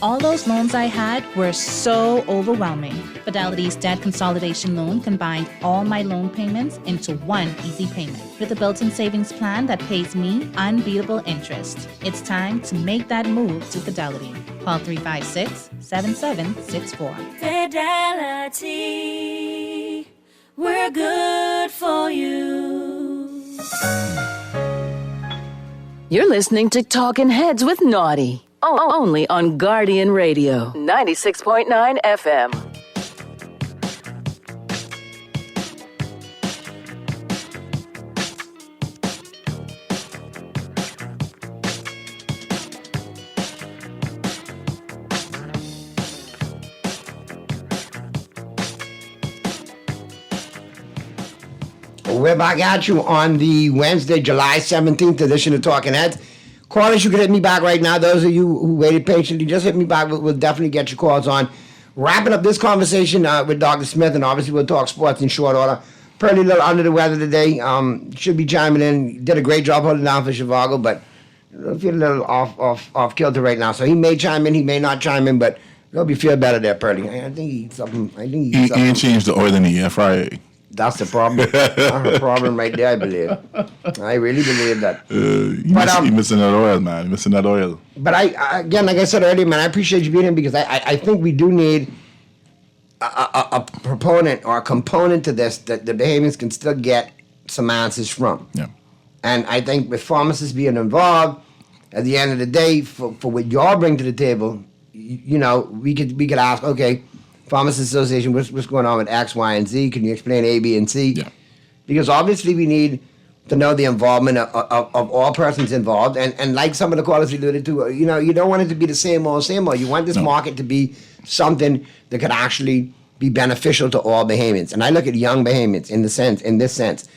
All those loans I had were so overwhelming. Fidelity's debt consolidation loan combined all my loan payments into one easy payment with a built-in savings plan that pays me unbeatable interest. It's time to make that move to Fidelity. Call 356-7764. Fidelity, we're good for for you. You're listening to Talking Heads with Naughty. Only on Guardian Radio, 96.9 FM. We're back at you on the Wednesday, July 17th edition of Talking Heads. Callers, you can hit me back right now. Those of you who waited patiently, just hit me back. We'll definitely get your calls on. Wrapping up this conversation with Dr. Smith, and obviously we'll talk sports in short order. Pretty little under the weather today. Should be chiming in. Did a great job holding down for Chicago, but I feel a little off kilter right now. So he may chime in, he may not chime in, but hope you feel better there, Purdy. I think he eats something. He ain't changed the oil in the air fryer. That's the problem. That's the problem right there, I believe. I really believe that. You're missing that oil, man. You're missing that oil. But I again, like I said earlier, man, I appreciate you being here because I think we do need a proponent or a component to this that the Bahamians can still get some answers from. Yeah. And I think with pharmacists being involved, at the end of the day, for what y'all bring to the table, you know, we could ask, okay, Pharmacists Association, what's going on with X, Y, and Z? Can you explain A, B, and C? Yeah. Because obviously we need to know the involvement of all persons involved. And like some of the callers alluded to, you know, you don't want it to be the same old, same old. You want this market to be something that could actually be beneficial to all Bahamians. And I look at young Bahamians in this sense.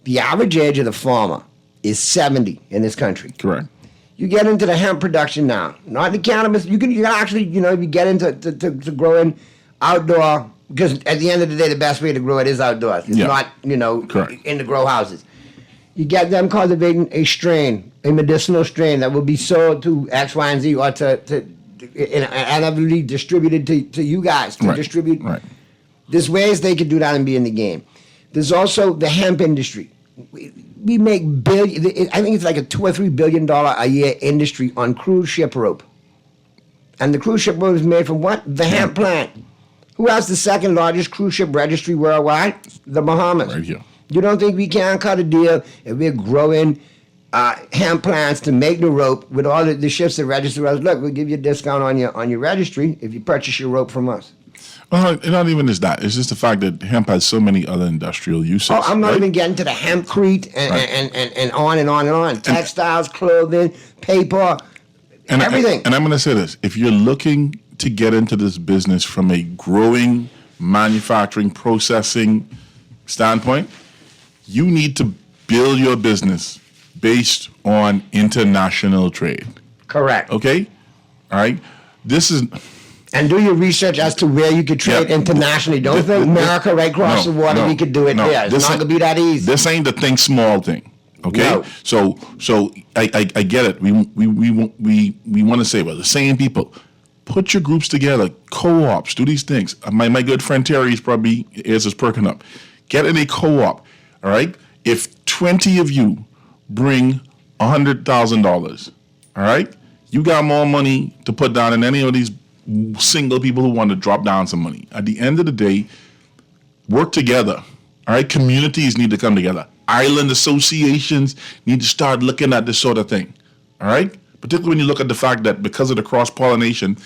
The average age of the farmer is 70 in this country. Correct. You get into the hemp production now, not the cannabis. You can actually, you know, you get into to growing outdoor, because at the end of the day, the best way to grow it is outdoors. It's not, you know, in the grow houses. You get them cultivating a strain, a medicinal strain that will be sold to X, Y, and Z, or and I believe distributed to you guys to distribute. Right. There's ways they could do that and be in the game. There's also the hemp industry. We make I think it's like a $2 or $3 billion a year industry on cruise ship rope. And the cruise ship rope is made from what? The hemp plant. Who has the second largest cruise ship registry worldwide? The Bahamas. Right here. You don't think we can cut a deal if we're growing hemp plants to make the rope with all the ships that register us? Look, we'll give you a discount on your registry if you purchase your rope from us. Well, it's not even just that. It's just the fact that hemp has so many other industrial uses. Oh, I'm not even getting to the hempcrete and on and on and on. Textiles, clothing, paper, everything. And I'm going to say this. If you're looking to get into this business from a growing, manufacturing, processing standpoint, you need to build your business based on international trade. Correct. Okay? All right? This is... And do your research as to where you could trade internationally. Don't think America right across the water, we could do it there. It's not going to be that easy. This ain't the think small thing. Okay? No. So I get it. We want to say, well, the same people. Put your groups together, co-ops, do these things. My good friend Terry's probably ears is perking up. Get in a co-op, all right? If 20 of you bring $100,000, all right? You got more money to put down than any of these single people who want to drop down some money. At the end of the day, work together, all right? Communities need to come together. Island associations need to start looking at this sort of thing, all right? Particularly when you look at the fact that because of the cross-pollination,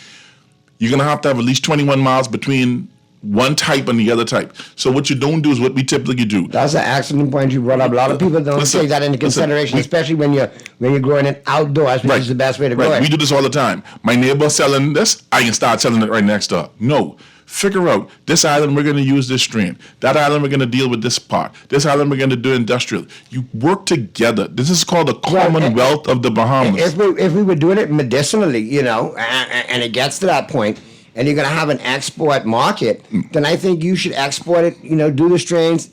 you're going to have at least 21 miles between one type and the other type. So what you don't do is what we typically do. That's an excellent point you brought up. A lot of people don't take that into consideration, especially when you're growing it outdoors, which is the best way to grow it. We do this all the time. My neighbor's selling this, I can start selling it right next door. No. Figure out, this island we're going to use this strain. That island we're going to deal with this part. This island we're going to do industrial. You work together. This is called the Commonwealth of the Bahamas. If we were doing it medicinally, you know, and it gets to that point, and you're going to have an export market, then I think you should export it, you know, do the strains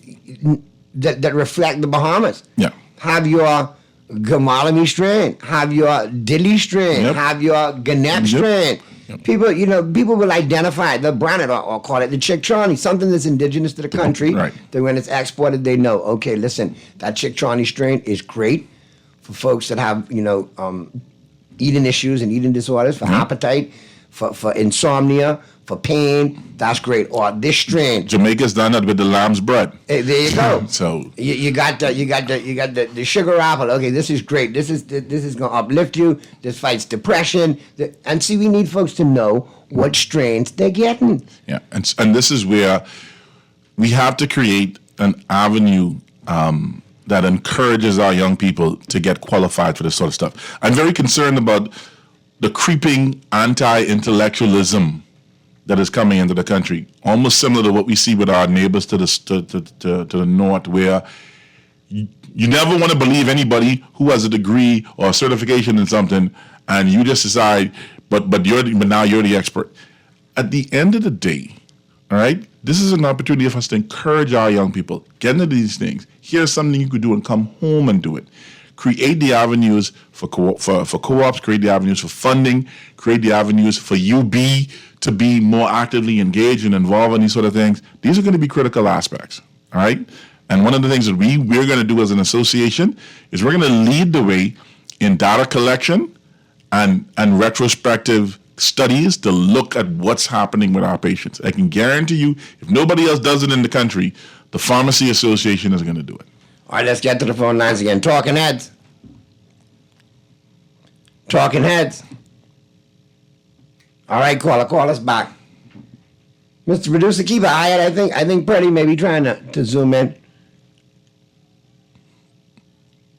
that reflect the Bahamas. Yeah. Have your Gamalami strain, have your Dili strain, have your Gannett strain. People, you know, people will identify it, they'll brand it or call it the Chick Charney, something that's indigenous to the country. Right. That when it's exported, they know, okay, listen, that Chick Charney strain is great for folks that have, you know, eating issues and eating disorders, for appetite, for insomnia, for pain. That's great. Or this strain. Jamaica's done that with the lamb's bread. There you go. So you got the sugar apple. Okay, this is great. This is going to uplift you. This fights depression. And see, we need folks to know what strains they're getting. Yeah, and this is where we have to create an avenue that encourages our young people to get qualified for this sort of stuff. I'm very concerned about the creeping anti-intellectualism that is coming into the country, almost similar to what we see with our neighbors to the north, where you never want to believe anybody who has a degree or a certification in something, and you just decide, but now you're the expert. At the end of the day, all right, this is an opportunity for us to encourage our young people, get into these things. Here's something you could do and come home and do it. Create the avenues for co-ops, create the avenues for funding, create the avenues for UB to be more actively engaged and involved in these sort of things. These are going to be critical aspects, all right? And one of the things that we're going to do as an association is we're going to lead the way in data collection and retrospective studies to look at what's happening with our patients. I can guarantee you, if nobody else does it in the country, the Pharmacy Association is going to do it. All right, let's get to the phone lines again. Talking Heads. Talking Heads. All right, caller, call us back. Mr. Producer, keep an eye out. I think Freddie may be trying to zoom in.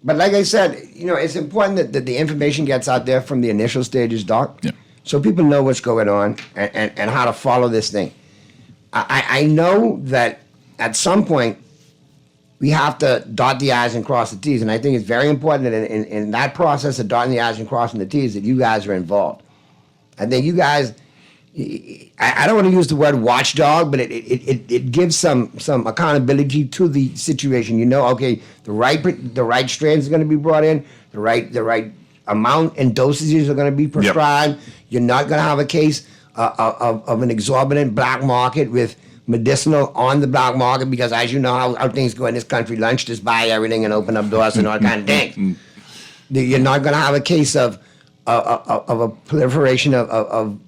But like I said, it's important that the information gets out there from the initial stages, Doc. Yeah. So people know what's going on and how to follow this thing. I know that at some point we have to dot the I's and cross the T's, and I think it's very important that in that process of dotting the I's and crossing the T's that you guys are involved. I think you guys, I don't want to use the word watchdog, but it gives some accountability to the situation. Okay, the right strains are going to be brought in, the right amount and dosages are going to be prescribed. Yep. You're not going to have a case of an exorbitant black market with medicinal on the black market, because as you know how things go in this country, lunch just buy everything and open up doors and all kind of things. You're not going to have a case of a proliferation of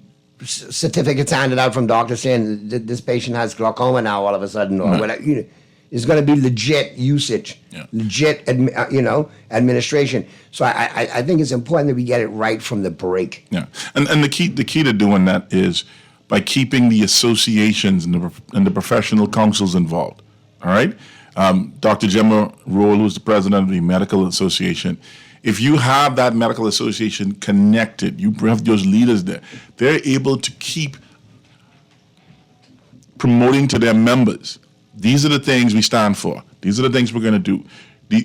certificates handed out from doctors saying that this patient has glaucoma now all of a sudden, or whatever. It's going to be legit usage, legit, administration. So I think it's important that we get it right from the break. Yeah, and the key to doing that is by keeping the associations and the professional councils involved. All right, Dr. Gemma Roll, who's the president of the Medical Association. If you have that medical association connected, you have those leaders there, they're able to keep promoting to their members. These are the things we stand for. These are the things we're going to do.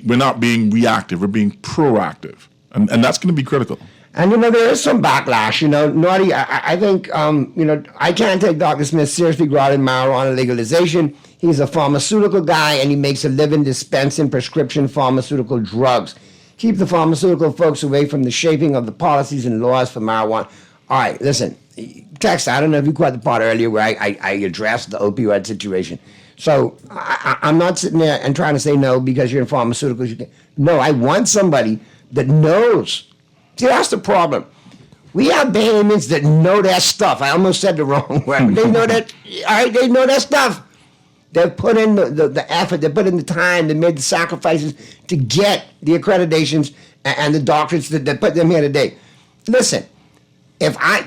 We're not being reactive. We're being proactive. And that's going to be critical. And, there is some backlash. Naughty, I think, I can't take Dr. Smith seriously regarding marijuana legalization. He's a pharmaceutical guy, and he makes a living dispensing prescription pharmaceutical drugs. Keep the pharmaceutical folks away from the shaping of the policies and laws for marijuana. All right, listen, Tex, I don't know if you caught the part earlier where I addressed the opioid situation. So I'm not sitting there and trying to say no because you're in pharmaceuticals. No, I want somebody that knows. See, that's the problem. We have Bahamians that know their stuff. I almost said the wrong word. They know that. All right, they know their stuff. They've put in the effort. They put in the time. They made the sacrifices to get the accreditations and the doctorates that put them here today. Listen,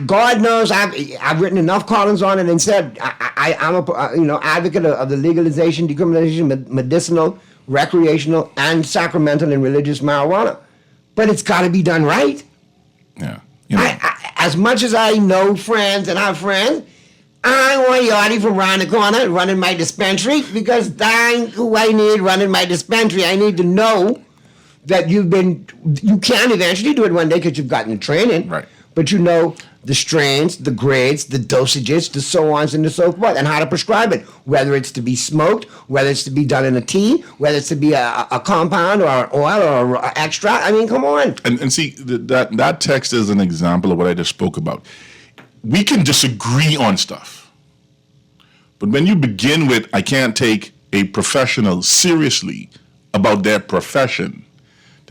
God knows I've written enough columns on it and said I'm a advocate of the legalization, decriminalization, medicinal, recreational, and sacramental and religious marijuana. But it's got to be done right. Yeah. As much as I know friends and have friends, I want Yachty from around the corner running my dispensary, because that's who I need running my dispensary. I need to know that you can eventually do it one day because you've gotten the training. Right. But the strains, the grades, the dosages, the so on and the so forth, and how to prescribe it. Whether it's to be smoked, whether it's to be done in a tea, whether it's to be a compound or an oil or an extract. I mean, come on. And see, that text is an example of what I just spoke about. We can disagree on stuff. But when you begin with, I can't take a professional seriously about their profession,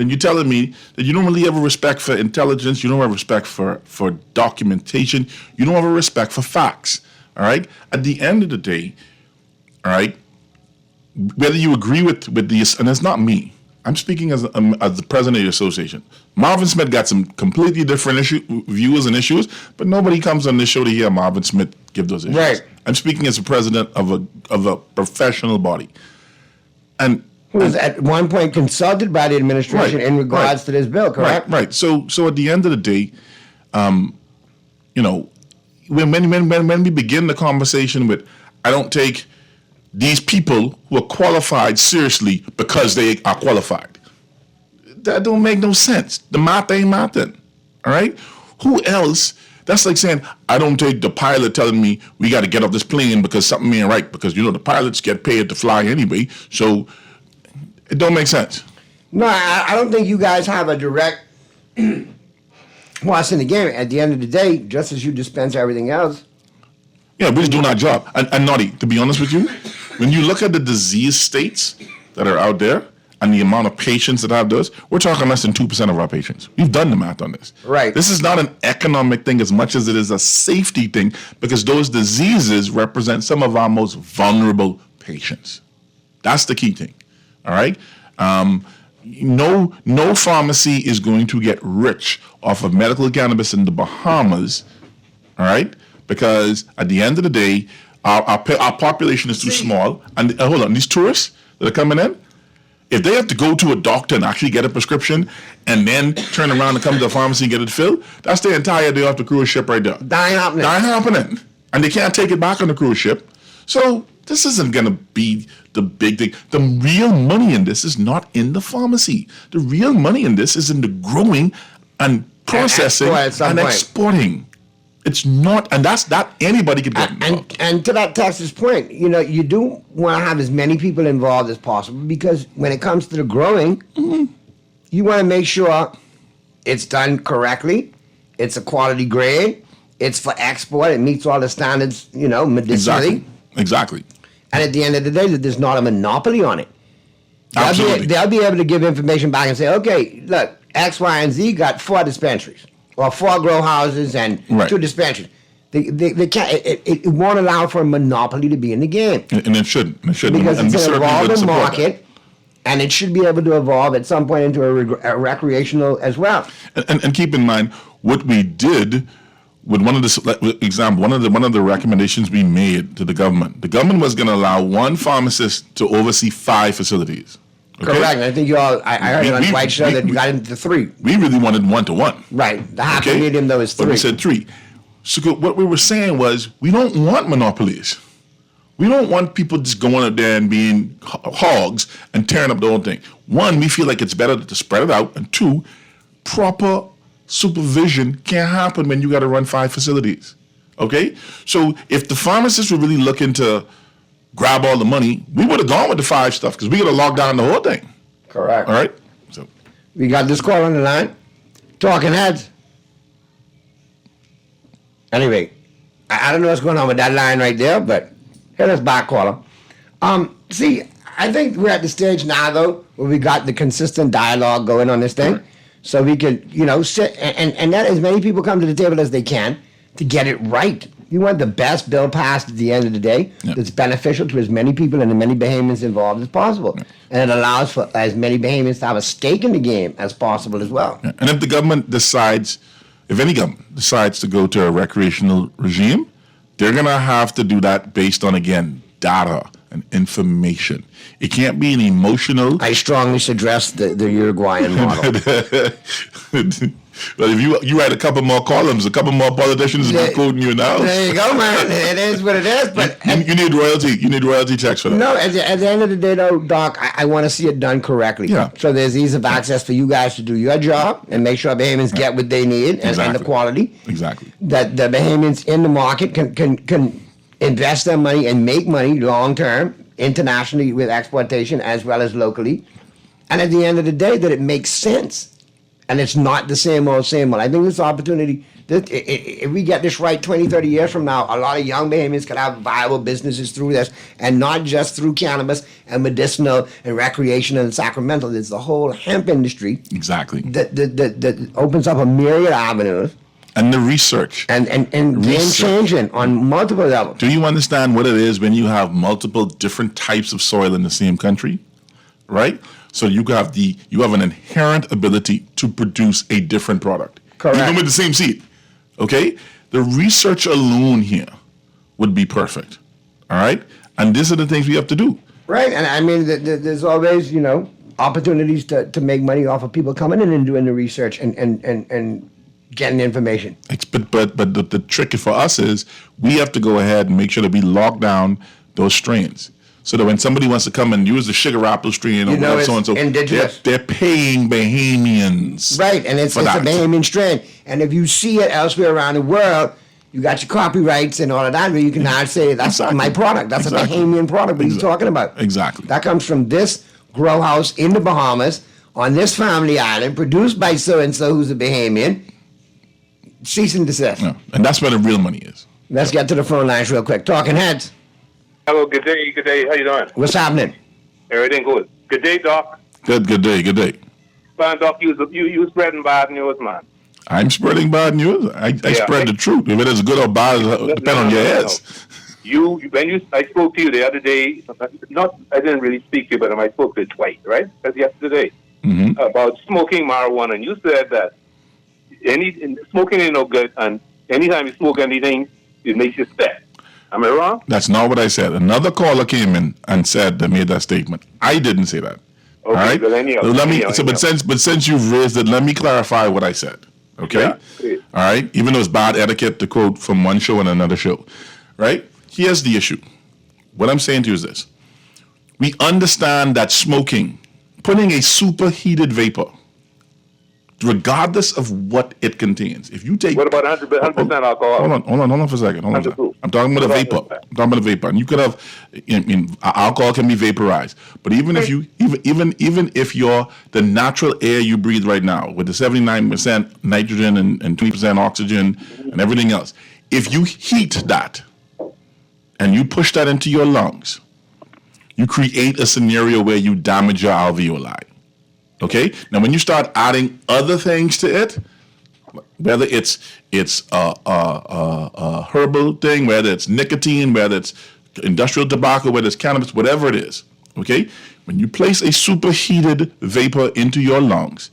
then you're telling me that you don't really have a respect for intelligence, you don't have respect for documentation, you don't have a respect for facts. All right? At the end of the day, all right, whether you agree with this, and it's not me, I'm speaking as the president of the association. Marvin Smith got some completely different views and issues, but nobody comes on this show to hear Marvin Smith give those issues. Right. I'm speaking as a president of a professional body. And who was at one point consulted by the administration in regards to this bill, correct? Right. So at the end of the day, you know, when we begin the conversation with, I don't take these people who are qualified seriously because they are qualified. That don't make no sense. The math ain't mathin'. All right? Who else? That's like saying, I don't take the pilot telling me we got to get off this plane because something ain't right, because, you know, the pilots get paid to fly anyway. So it don't make sense. No, I don't think you guys have a direct watch in the game. At the end of the day, just as you dispense everything else. Yeah, we're just doing our job. And Naughty, to be honest with you, when you look at the disease states that are out there and the amount of patients that have those, we're talking less than 2% of our patients. We've done the math on this. Right. This is not an economic thing as much as it is a safety thing, because those diseases represent some of our most vulnerable patients. That's the key thing. All right? No pharmacy is going to get rich off of medical cannabis in the Bahamas, all right? Because at the end of the day, our population is too small. And hold on, these tourists that are coming in, if they have to go to a doctor and actually get a prescription and then turn around and come to the pharmacy and get it filled, that's the entire day off the cruise ship right there. That ain't happening. And they can't take it back on the cruise ship. So this isn't going to be the big thing. The real money in this is not in the pharmacy. The real money in this is in the growing and processing and exporting. It's not, and that's that anybody can get involved. And to that Texas point, you know, you do want to have as many people involved as possible, because when it comes to the growing, you want to make sure it's done correctly, it's a quality grade, it's for export, it meets all the standards, you know, medicinally. Exactly. And at the end of the day, that there's not a monopoly on it. Absolutely. They'll be able to give information back and say, okay, look, X, Y, and Z got 4 dispensaries, or 4 grow houses and 2 dispensaries. They can't. It won't allow for a monopoly to be in the game. And it shouldn't. It shouldn't. Because and it's an evolving market, that. and it should be able to evolve at some point into a recreational as well. And keep in mind what we did with one of the recommendations we made to the government. The government was going to allow 1 pharmacist to oversee 5 facilities. Okay? Correct. I think you all. I heard it on White Show that you got into 3. We really wanted 1-to-1. Right. The happy medium though is 3. But we said 3. So what we were saying was, we don't want monopolies. We don't want people just going up there and being hogs and tearing up the whole thing. 1, we feel like it's better to spread it out, and 2, proper supervision can't happen when you got to run 5 facilities. Okay? So if the pharmacists were really looking to grab all the money, we would have gone with the 5 stuff, because we could have locked down the whole thing. Correct. All right? So we got this call on the line. Talking Heads. Anyway, I don't know what's going on with that line right there, but here, let's back caller. See, I think we're at the stage now, though, where we got the consistent dialogue going on this thing. So we could, you know, sit and let as many people come to the table as they can to get it right. You want the best bill passed at the end of the day that's beneficial to as many people and as many Bahamians involved as possible. And it allows for as many Bahamians to have a stake in the game as possible as well. And if the government decides, if any government decides to go to a recreational regime, they're going to have to do that based on, again, data and information. It can't be an emotional. I strongly suggest the Uruguayan model. But if you write a couple more columns, a couple more politicians will be quoting you now. There you go, man. It is what it is. But you need royalty. You need royalty checks for that. No, at the end of the day, though, Doc, I want to see it done correctly. Yeah. So there's ease of access for you guys to do your job and make sure Bahamians get what they need and the quality. Exactly. That the Bahamians in the market can invest their money and make money long term, internationally with exportation as well as locally. And at the end of the day, that it makes sense. and it's not the same old, same old. I think this opportunity, if we get this right 20, 30 years from now, a lot of young Bahamians could have viable businesses through this, and not just through cannabis and medicinal and recreational and sacramental. There's the whole hemp industry. Exactly. That opens up a myriad avenues. And the research. And game-changing on multiple levels. Do you understand what it is when you have multiple different types of soil in the same country? Right? So you have an inherent ability to produce a different product. Correct. Even with the same seed. Okay? The research alone here would be perfect. All right? And these are the things we have to do. Right. And I mean, there's always, opportunities to make money off of people coming in and doing the research and getting information. But the trick for us is we have to go ahead and make sure that we lock down those strains. So that when somebody wants to come and use the sugar apple strain or whatever, so and so, they're paying Bahamians. Right, and it's a Bahamian strain. And if you see it elsewhere around the world, you got your copyrights and all of that, where you can now say, that's my product. That's a Bahamian product. What are you talking about? Exactly. That comes from this grow house in the Bahamas, on this family island, produced by so-and-so who's a Bahamian. Cease and desist. Yeah. And that's where the real money is. Let's get to the phone lines real quick. Talking Heads. Hello, good day. How you doing? What's happening? Everything good. Good day, Doc. Good day. Man, Doc, you spreading bad news, man. I'm spreading bad news. I spread the truth. If it is good or bad, it depends on your heads. I spoke to you the other day. I didn't really speak to you, but I spoke to you twice, right? That's yesterday about smoking marijuana, and you said that smoking ain't no good, and anytime you smoke anything, it makes you sick. Am I wrong? That's not what I said. Another caller came in and made that statement. I didn't say that. Okay, all right. But since you've raised it, let me clarify what I said. Okay. Yeah, all right. Even though it's bad etiquette to quote from one show and another show, right? Here's the issue. What I'm saying to you is this: we understand that smoking, putting a superheated vapor, regardless of what it contains. If you take... What about 100% alcohol? Hold on for a second. I'm talking about a vapor. And you could have... alcohol can be vaporized. But even if you're the natural air you breathe right now, with the 79% nitrogen and 20% oxygen and everything else, if you heat that and you push that into your lungs, you create a scenario where you damage your alveoli. Okay. Now, when you start adding other things to it, whether it's a herbal thing, whether it's nicotine, whether it's industrial tobacco, whether it's cannabis, whatever it is, okay. When you place a superheated vapor into your lungs,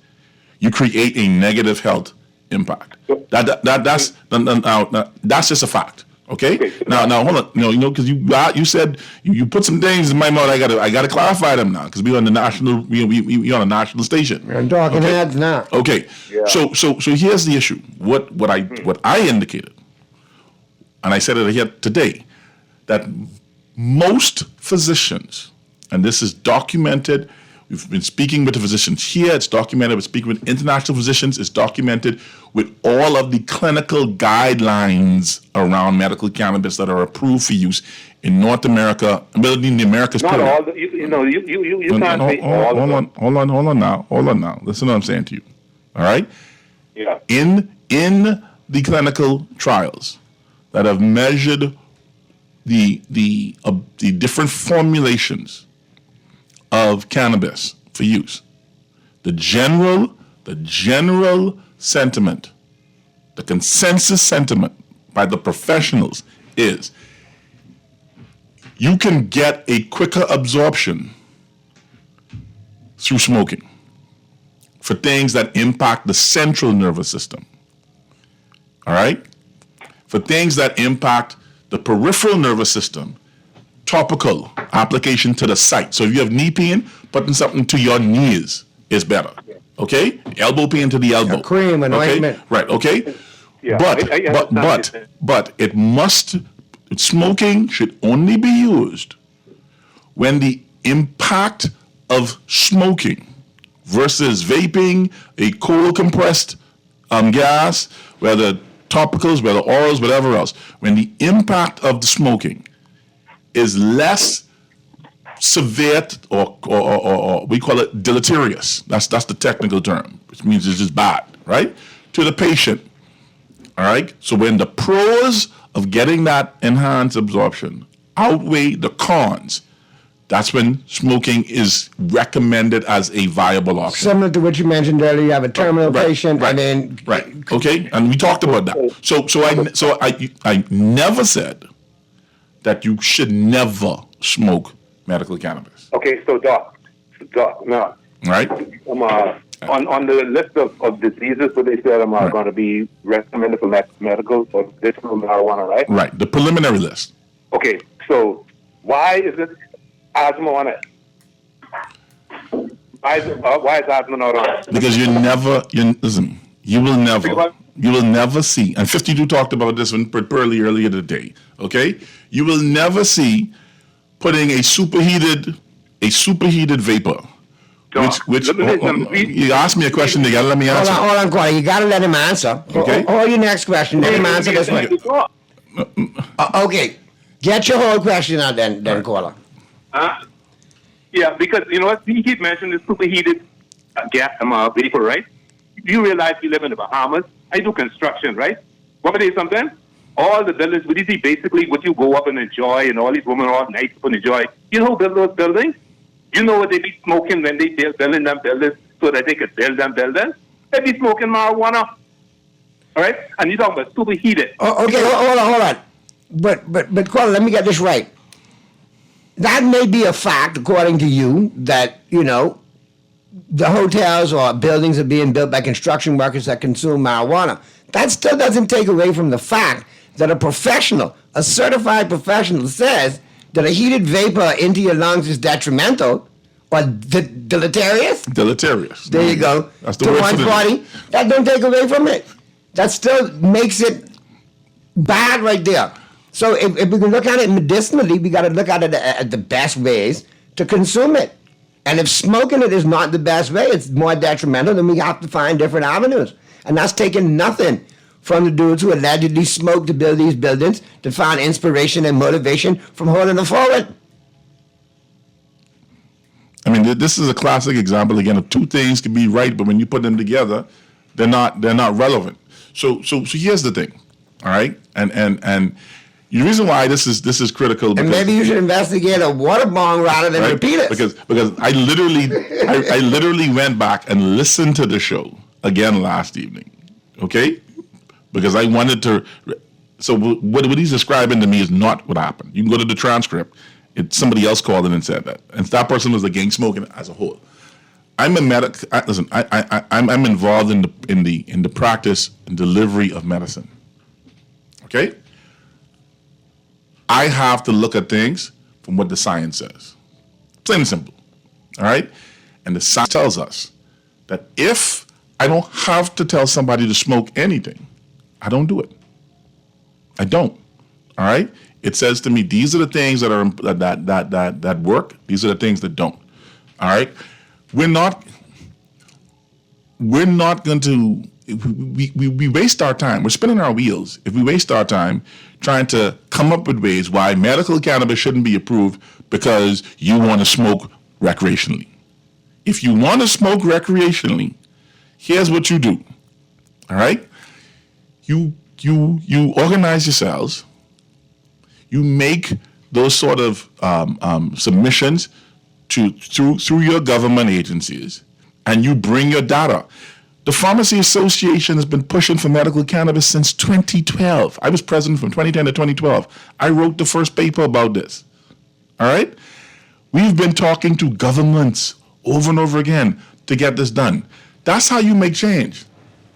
you create a negative health impact. That's just a fact. Okay. Now hold on. Because you said you put some things in my mouth. I gotta clarify them now because we're on the national. We on a national station. We're talking heads now. Okay. Yeah. So here's the issue. What I indicated, and I said it here today, that most physicians, and this is documented. We've been speaking with the physicians here. It's documented. We're speaking with international physicians. It's documented with all of the clinical guidelines around medical cannabis that are approved for use in North America, in the Americas. Not all. You can't say all. Hold on now. Listen to what I'm saying to you. All right. Yeah. In the clinical trials that have measured the different formulations of cannabis for use, the general sentiment, the consensus sentiment by the professionals is you can get a quicker absorption through smoking for things that impact the central nervous system. All right? For things that impact the peripheral nervous system, topical application to the site. So if you have knee pain, putting something to your knees is better. Okay? Elbow pain to the elbow. Cream and ointment. Right, okay? Yeah, But smoking should only be used when the impact of smoking versus vaping, a cold compressed gas, whether topicals, whether orals, whatever else, when the impact of the smoking is less severe or we call it deleterious. That's the technical term, which means it's just bad, right? To the patient. All right. So when the pros of getting that enhanced absorption outweigh the cons, that's when smoking is recommended as a viable option. Similar to what you mentioned earlier, you have a terminal patient, and then Okay, and we talked about that. So I never said that you should never smoke medical cannabis. Okay, so Doc, now, Right? on the list of diseases that they said are going to be recommended for medical or medicinal marijuana, right? Right. The preliminary list. Okay, so why is it asthma on it? Why is asthma not on it? Because you will never see, and 52 talked about this one earlier today, okay? You will never see putting a superheated vapor. You asked me a question, you gotta let me answer. Hold on, Quaddy. You gotta let him answer. Okay. Hold your next question. Let him answer this one. Okay. Get your whole question out then caller. Yeah, because you know what? You keep mentioning the superheated gas vapor, right? You realize we live in the Bahamas. I do construction, right? Want me to tell you something? All the buildings, what you see basically what you go up and enjoy, and all these women are all nice up and enjoy. You know who build those buildings? You know what they be smoking when they building them buildings so that they could build them buildings? They be smoking marijuana. All right? And you're talking about superheated. Okay, hold on. But Quaddy, let me get this right. That may be a fact, according to you, that, you know, the hotels or buildings are being built by construction workers that consume marijuana. That still doesn't take away from the fact that a professional, a certified professional says that a heated vapor into your lungs is detrimental or deleterious. Deleterious. There you go. That's the to word one for party. That don't take away from it. That still makes it bad right there. So if we can look at it medicinally, we got to look at it at the best ways to consume it. And if smoking it is not the best way, it's more detrimental, then we have to find different avenues. And that's taking nothing from the dudes who allegedly smoked to build these buildings to find inspiration and motivation from holding them forward. I mean, this is a classic example again of two things can be right, but when you put them together, they're not relevant. So here's the thing, all right? And the reason why this is critical. And maybe you should investigate a water bong rather than repeat it. Because I literally went back and listened to the show again last evening, okay? Because I wanted to. So what he's describing to me is not what happened. You can go to the transcript. Somebody else called in and said that, and that person was against smoking as a whole. I'm a medic. Listen, I'm involved in the practice and delivery of medicine. Okay. I have to look at things from what the science says. Plain and simple. All right? And the science tells us that if I don't have to tell somebody to smoke anything, I don't do it. I don't. All right? It says to me, these are the things that are that work. These are the things that don't. All right? We're not going to we waste our time. We're spinning our wheels if we waste our time trying to come up with ways why medical cannabis shouldn't be approved because you want to smoke recreationally. If you want to smoke recreationally, here's what you do. All right? You organize yourselves. You make those sort of submissions through your government agencies, and you bring your data. The Pharmacy Association has been pushing for medical cannabis since 2012. I was president from 2010 to 2012. I wrote the first paper about this. All right? We've been talking to governments over and over again to get this done. That's how you make change.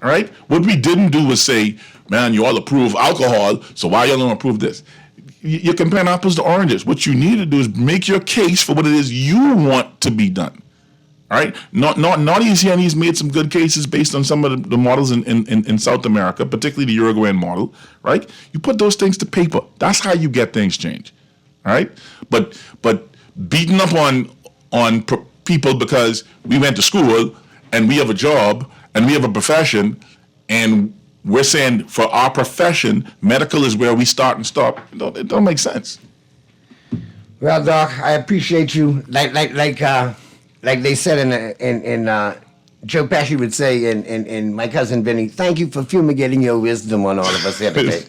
All right? What we didn't do was say, man, you all approve alcohol, so why y'all don't approve this? You're comparing apples to oranges. What you need to do is make your case for what it is you want to be done. All right, Naughty and he's made some good cases based on some of the models in South America, particularly the Uruguayan model. Right, you put those things to paper. That's how you get things changed. All right, but beating up on people because we went to school and we have a job and we have a profession and we're saying for our profession, medical is where we start and stop. It don't make sense. Well, Doc, I appreciate you. Like they said in Joe Pesci would say in My Cousin Vinny, thank you for fumigating your wisdom on all of us here today.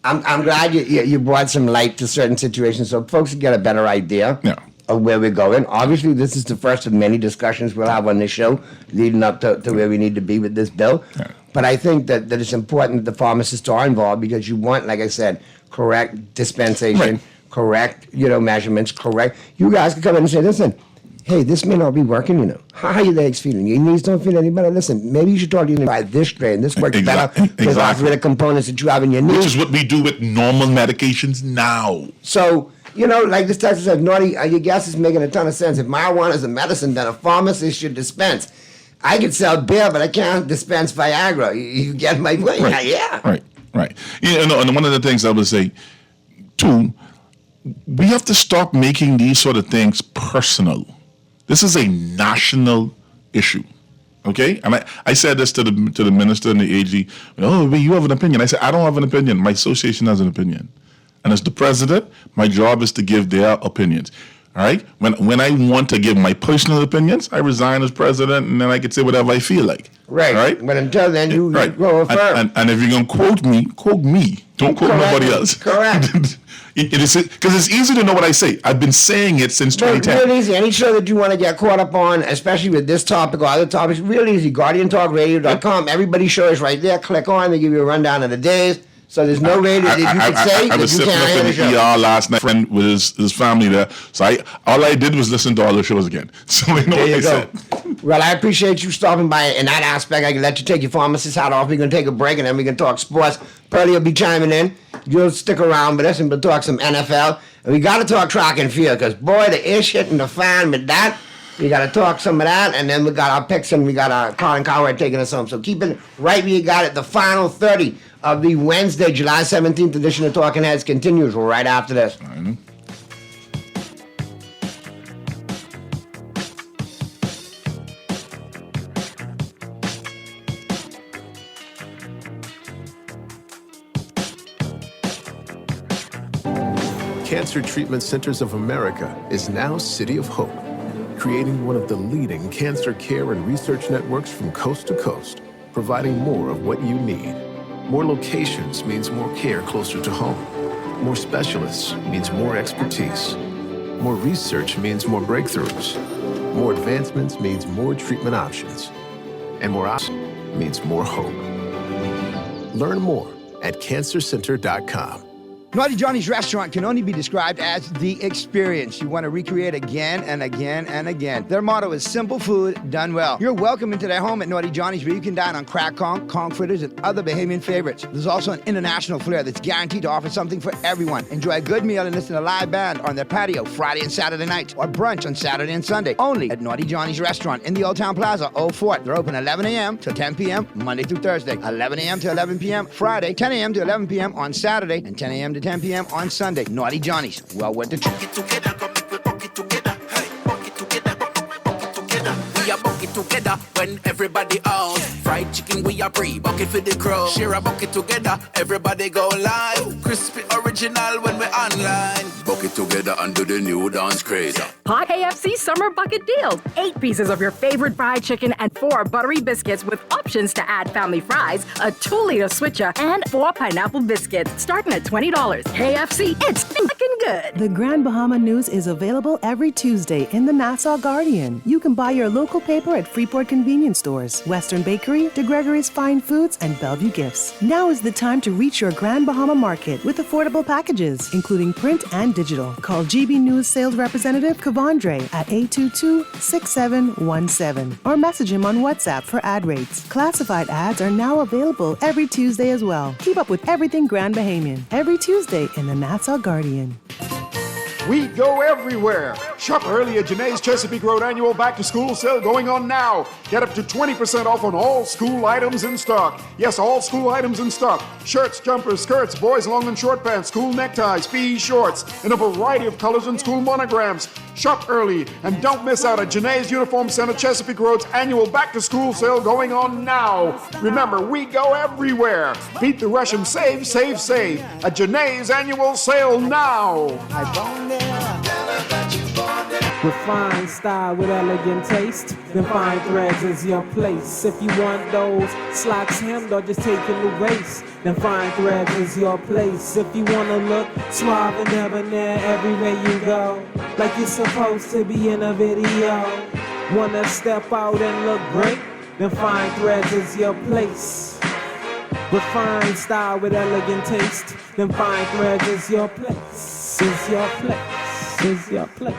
I'm glad you brought some light to certain situations so folks can get a better idea of where we're going. Obviously, this is the first of many discussions we'll have on this show leading up to where we need to be with this bill. Yeah. But I think that it's important that the pharmacists are involved because you want, like I said, correct dispensation, correct, measurements, correct. You guys can come in and say, listen, hey, this may not be working, How are your legs feeling? Your knees don't feel any better? Listen, maybe you should talk to buy this strain. This works better with arthritic components that you have in your knees. Which is what we do with normal medications now. So, like this text says, Naughty, your guess is making a ton of sense. If marijuana is a medicine, then a pharmacist should dispense. I could sell beer, but I can't dispense Viagra. You get my point? Right. Yeah. Right. And one of the things I would say, too, we have to stop making these sort of things personal. This is a national issue, okay? And I said this to the minister and the AG. Oh, but you have an opinion. I said, I don't have an opinion. My association has an opinion. And as the president, my job is to give their opinions. All right? When I want to give my personal opinions, I resign as president, and then I can say whatever I feel like. Right. All right? But until then, you go firm. And if you're going to quote me. Don't quote nobody else. Correct. Because it's easy to know what I say. I've been saying it since 2010. Real easy. Any show that you want to get caught up on, especially with this topic or other topics, real easy. GuardianTalkRadio.com. Everybody's show is right there. Click on. They give you a rundown of the days. So there's no radio that you could say I was that you sitting can't up hear in the show. the ER last night, friend with his family there. So all I did was listen to all the shows again. So I know what they said. Well, I appreciate you stopping by in that aspect. I can let you take your pharmacist hat off. We're going to take a break, and then we can talk sports. Pearlie will be chiming in. You'll stick around with us, and we'll talk some NFL. And we got to talk track and field, because, boy, the ish hitting the fan with that. We got to talk some of that, and then we got our picks, and we got our Colin Cowherd taking us home. So keep it right where you got it. The final 30 of the Wednesday, July 17th edition of Talking Heads continues right after this. Cancer Treatment Centers of America is now City of Hope, creating one of the leading cancer care and research networks from coast to coast, providing more of what you need. More locations means more care closer to home. More specialists means more expertise. More research means more breakthroughs. More advancements means more treatment options. And more options means more hope. Learn more at cancercenter.com. Naughty Johnny's restaurant can only be described as the experience you want to recreate again and again and again. Their motto is simple food done well. You're welcome into their home at Naughty Johnny's, where you can dine on crack conch fritters, and other Bahamian favorites. There's also an international flair that's guaranteed to offer something for everyone. Enjoy a good meal and listen to a live band on their patio Friday and Saturday nights, or brunch on Saturday and Sunday. Only at Naughty Johnny's restaurant in the Old Town Plaza, Old Fort. They're open 11 a.m. to 10 p.m. Monday through Thursday, 11 a.m. to 11 p.m. Friday, 10 a.m. to 11 p.m. on Saturday, and 10 a.m. to 10 p.m. on Sunday. Naughty Johnny's. Well worth the trip. We are bucket together when everybody out. Fried chicken, we are pre-bucket for the crew. Share a bucket together, everybody go live. Crispy original when we're online. Bucket together under the new dance craze. Hot KFC Summer Bucket Deal. 8 pieces of your favorite fried chicken and 4 buttery biscuits with options to add family fries, a 2-liter switcher, and 4 pineapple biscuits, starting at $20. KFC, it's fucking good. The Grand Bahama News is available every Tuesday in the Nassau Guardian. You can buy your local paper at Freeport convenience stores, Western Bakery, DeGregory's Fine Foods, and Bellevue Gifts. Now is the time to reach your Grand Bahama Market with affordable packages, including print and digital. Call GB News sales representative Kavandre at 822-6717 or message him on WhatsApp for ad rates. Classified ads are now available every Tuesday as well. Keep up with everything Grand Bahamian every Tuesday in the Nassau Guardian. We go everywhere. Shop early at Janae's Chesapeake Road annual back-to-school sale going on now. Get up to 20% off on all school items in stock. Yes, all school items in stock. Shirts, jumpers, skirts, boys' long and short pants, school neckties, PE shorts, in a variety of colors and school monograms. Shop early and don't miss out at Janae's Uniform Center Chesapeake Road's annual back-to-school sale going on now. Remember, we go everywhere. Beat the rush and save, save, save at Janae's annual sale now. With fine style, with elegant taste, then Fine Threads is your place. If you want those slacks hemmed or just taking the waist, then Fine Threads is your place. If you wanna look suave and debonair everywhere you go, like you're supposed to be in a video, wanna step out and look great, then Fine Threads is your place. With fine style, with elegant taste, then Fine Threads is your place. Is your place. Is your place.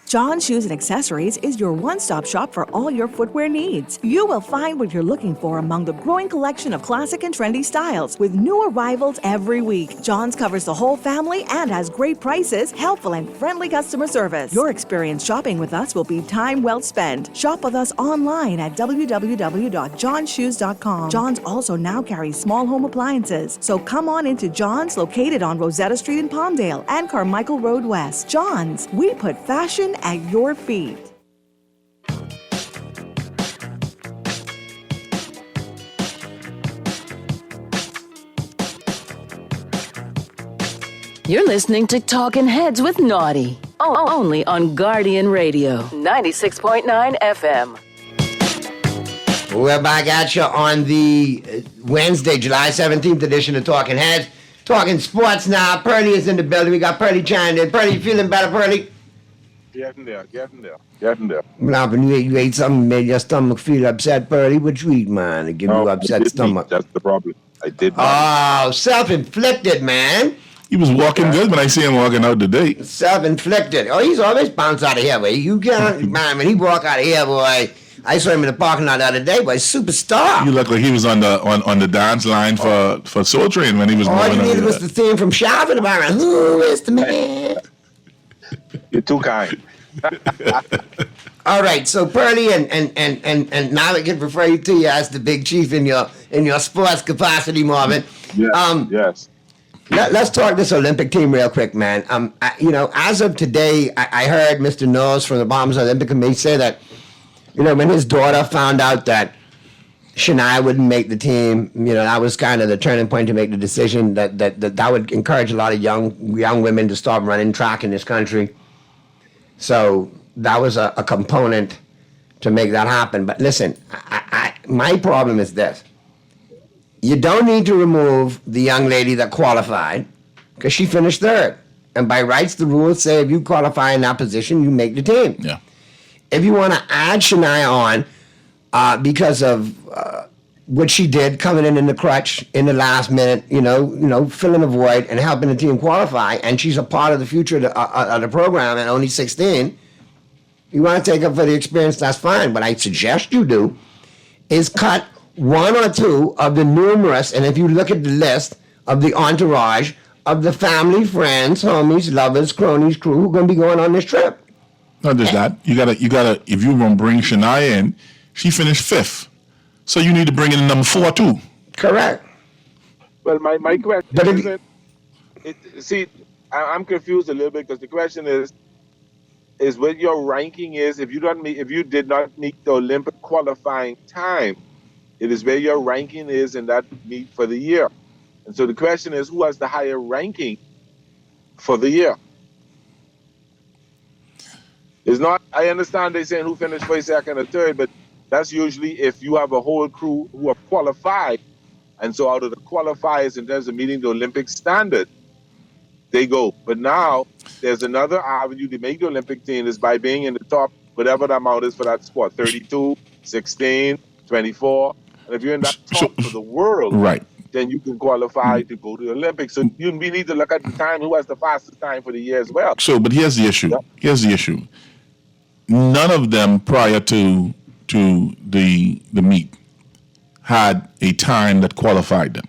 John Shoes and Accessories is your one-stop shop for all your footwear needs. You will find what you're looking for among the growing collection of classic and trendy styles with new arrivals every week. John's covers the whole family and has great prices, helpful and friendly customer service. Your experience shopping with us will be time well spent. Shop with us online at www.johnshoes.com. John's also now carries small home appliances, so come on into John's, located on Rosetta Street in Palmdale and Carmichael Road West. John's, we put fashion at your feet. You're listening to Talking Heads with Naughty. Only on Guardian Radio, 96.9 FM. We're back at you on the Wednesday, July 17th edition of Talking Heads. Talking sports now. Pearlie is in the building. We got Pearlie chimed in. Pearlie, you feeling better, Pearlie? Getting there. Now, when you ate something made your stomach feel upset, Pearlie, what you eat, man, to give you upset stomach? That's the problem. I did. Oh, self-inflicted, man. He was walking good when I see him walking out today. Self-inflicted. Oh, he's always bounced out of here, boy. You can't, man, when he walk out of here, boy, I saw him in the parking lot the other day, boy, superstar. You look like he was on the dance line for Soul Train when he was All moving you out needed there. was the theme from Sharp in the background. Who is the man? You're too kind. All right, so Pearlie, and now I can refer to you as the big chief in your sports capacity, Marvin. Yes. Let's talk this Olympic team real quick, man. As of today, I heard Mr. Knowles from the Bahamas Olympic Committee say that, when his daughter found out that Shania wouldn't make the team, that was kind of the turning point to make the decision that would encourage a lot of young women to start running track in this country. So that was a component to make that happen. But listen, my problem is this. You don't need to remove the young lady that qualified because she finished third. And by rights, the rules say if you qualify in that position, you make the team. Yeah. If you want to add Shania on because of what she did coming in the crutch in the last minute, filling a void and helping the team qualify, and she's a part of the future of the program and only 16, you want to take her for the experience, that's fine. What I suggest you do is cut one or two of the numerous, and if you look at the list of the entourage of the family, friends, homies, lovers, cronies, crew who are going to be going on this trip. Not just that. You gotta. If you want to bring Shania in, she finished 5th, so you need to bring in number 4 too. Correct. Well, my question I'm confused a little bit because the question is what your ranking is. If you did not meet the Olympic qualifying time, it is where your ranking is in that meet for the year. And so the question is, who has the higher ranking for the year? It's not, I understand they're saying who finished first, second, or third, but that's usually if you have a whole crew who are qualified. And so out of the qualifiers in terms of meeting the Olympic standard, they go. But now there's another avenue to make the Olympic team is by being in the top, whatever the amount is for that sport, 32, 16, 24. And if you're in that top for the world, right, then you can qualify to go to the Olympics. So we need to look at the time, who has the fastest time for the year as well. So, but here's the issue. Yep. Here's the issue. None of them prior to the meet had a time that qualified them.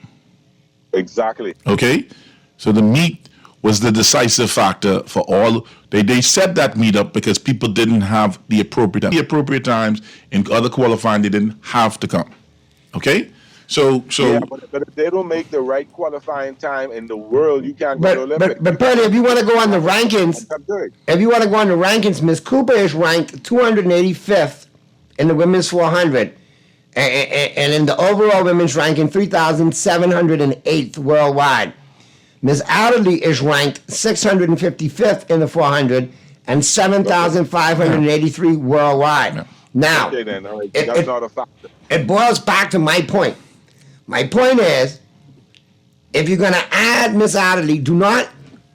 Exactly. Okay? So the meet was the decisive factor for all. They set that meet up because people didn't have the appropriate times in other qualifying. They didn't have to come. Okay? So yeah, but if they don't make the right qualifying time in the world, you can't go to the Olympics. But Pearlie, if you want to go on the rankings, Miss Cooper is ranked 285th in the women's 400, and in the overall women's ranking, 3,708th worldwide. Miss Adderley is ranked 655th in the 400 and 7,583 worldwide. Now, Okay, then. All right. That's not a factor. it boils back to my point. My point is, if you're going to add Miss Adderley, do not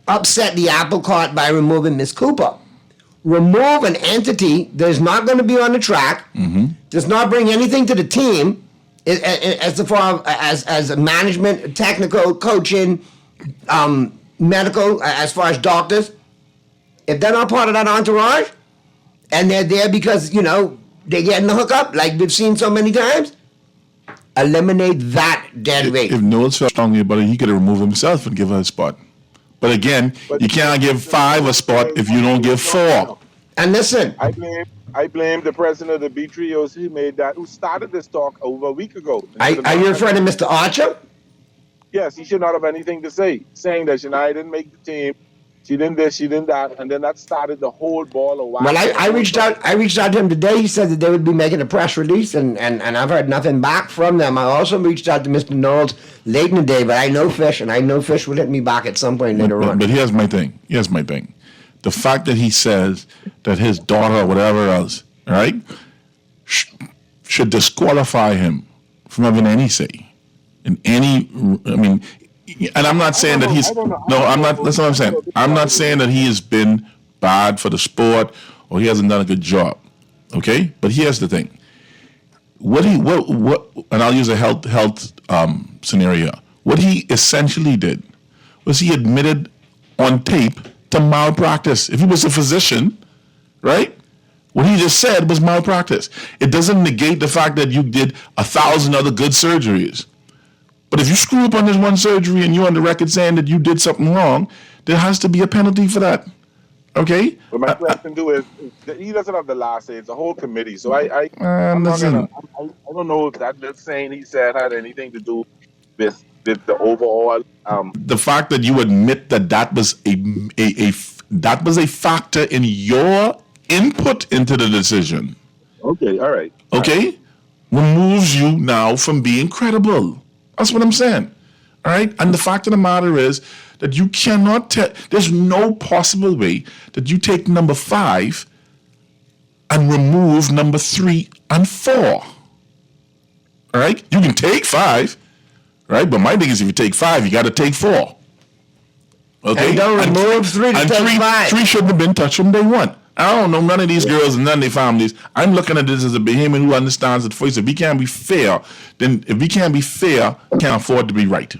upset the apple cart by removing Miss Cooper. Remove an entity that is not going to be on the track, does not bring anything to the team as far as management, technical, coaching, medical, as far as doctors. If they're not part of that entourage, and they're there because, they're getting the hookup, like we've seen so many times, eliminate that dead weight. If Knowles felt strongly about it, he could have removed himself and give her a spot. But again, you can't give 5 a spot if you don't give 4. And listen, I blame the president of the B Trios who started this talk over a week ago. Are you referring to Mr. Archer? Yes, he should not have anything to say, saying that Shania didn't make the team, she didn't this, she didn't that, and then that started the whole ball of wax. Well, I reached out to him today. He said that they would be making a press release, and I've heard nothing back from them. I also reached out to Mr. Knowles late in the day, but I know Fish, and I know Fish will hit me back at some point later on. But here's my thing. The fact that he says that his daughter or whatever else, right, should disqualify him from having any say in any. And I'm not saying that he's. No, I'm not. That's what I'm saying. I'm not saying that he has been bad for the sport or he hasn't done a good job. Okay, but here's the thing. What? And I'll use a health scenario. What he essentially did was he admitted on tape to malpractice. If he was a physician, right? What he just said was malpractice. It doesn't negate the fact that you did 1,000 other good surgeries. But if you screw up on this one surgery and you're on the record saying that you did something wrong, there has to be a penalty for that. Okay? But my question is he doesn't have the last say. It's a whole committee. So I don't know if that saying he said had anything to do with the overall. The fact that you admit that was a factor in your input into the decision. Okay, all right. Okay? Removes you now from being credible. That's what I'm saying. All right? And the fact of the matter is that you cannot there's no possible way that you take number 5 and remove number 3 and 4. All right? You can take 5, right? But my thing is if you take 5, you got to take 4. Okay? And don't remove 3 to take 5. 3 shouldn't have been touched from day one. I don't know none of these girls and none of their families. I'm looking at this as a behemoth who understands that first, if we can't be fair, we can't afford to be right.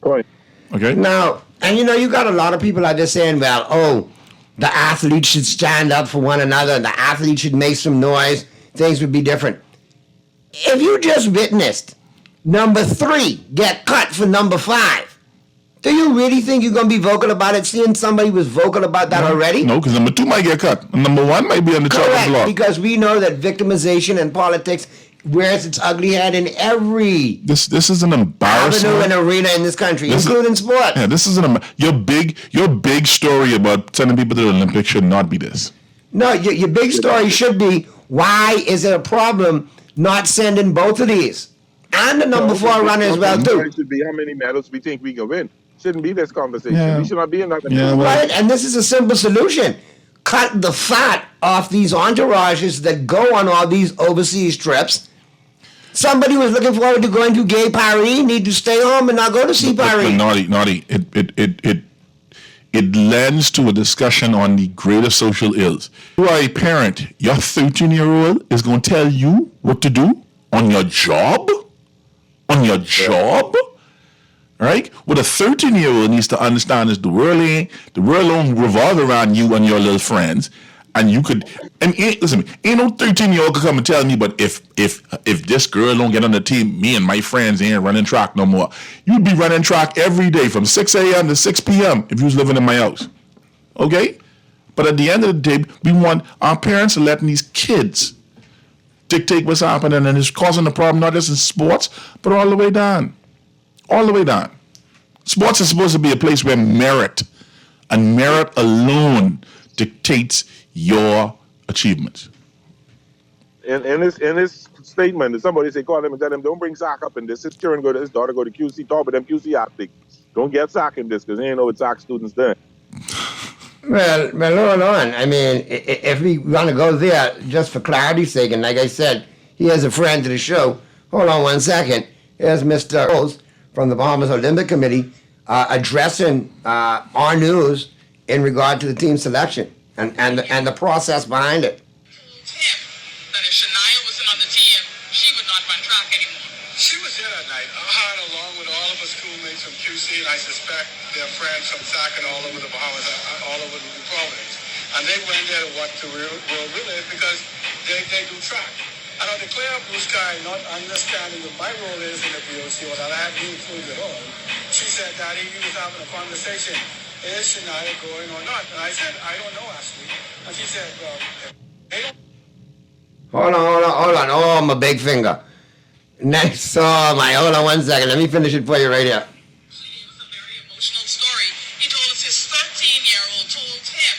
Right. Okay? Now, and you got a lot of people out there saying, well, the athletes should stand up for one another, the athletes should make some noise, things would be different. If you just witnessed number 3 get cut for number 5, do you really think you're going to be vocal about it, seeing somebody was vocal about that already? No, because number 2 might get cut. And number 1 might be on the chopping block. Because we know that victimization and politics wears its ugly head in every this is an embarrassment. avenue and arena in this country, including sport. Yeah, this is your big story about sending people to the Olympics should not be this. No, your big story should be, why is it a problem not sending both of these? And the number 4 runner as well, too. It should be how many medals we think we can win. Shouldn't be this conversation. Yeah. We should not be in that. Right, and this is a simple solution. Cut the fat off these entourages that go on all these overseas trips. Somebody who was looking forward to going to Gay Paris need to stay home and not go to see Paris. But naughty. It lends to a discussion on the greater social ills. You are a parent. Your 13-year-old is going to tell you what to do on your job? On your job? Right? What a 13-year-old needs to understand is the world don't revolve around you and your little friends. And you could, listen, ain't no 13-year-old could come and tell me, but if this girl don't get on the team, me and my friends ain't running track no more. You'd be running track every day from 6 a.m. to 6 p.m. if you was living in my house. Okay? But at the end of the day, we want our parents to letting these kids dictate what's happening, and it's causing a problem not just in sports, but all the way down. All the way down. Sports is supposed to be a place where merit and merit alone dictates your achievements. In his statement, somebody say, call him and tell him, don't bring Zach up in this. His daughter go to QC, talk with them QC athletes. Don't get Zach in this because they ain't know what Zach students done. Well, hold on. I mean, if we want to go there, just for clarity's sake, and like I said, he is a friend to the show. Hold on 1 second. Here's Mr. Rose from the Bahamas Olympic Committee addressing our news in regard to the team selection and the process behind it. That if Shania wasn't on the team, she would not run track anymore. She was there that night, along with all of her schoolmates from QC, and I suspect their friends from SAC and all over the Bahamas, all over the Providence. And they went there to watch the World Relay because they do track. And I declare blue sky, not understanding what my role is in the BOC, or that I haven't even included at all. She said, Daddy, you was having a conversation. Is Shania going or not? And I said, I don't know, Ashley. And she said, well, if they don't... Hold on. Oh, my big finger. Next, hold on 1 second. Let me finish it for you right here. Emotional story. He told us his 13-year-old told him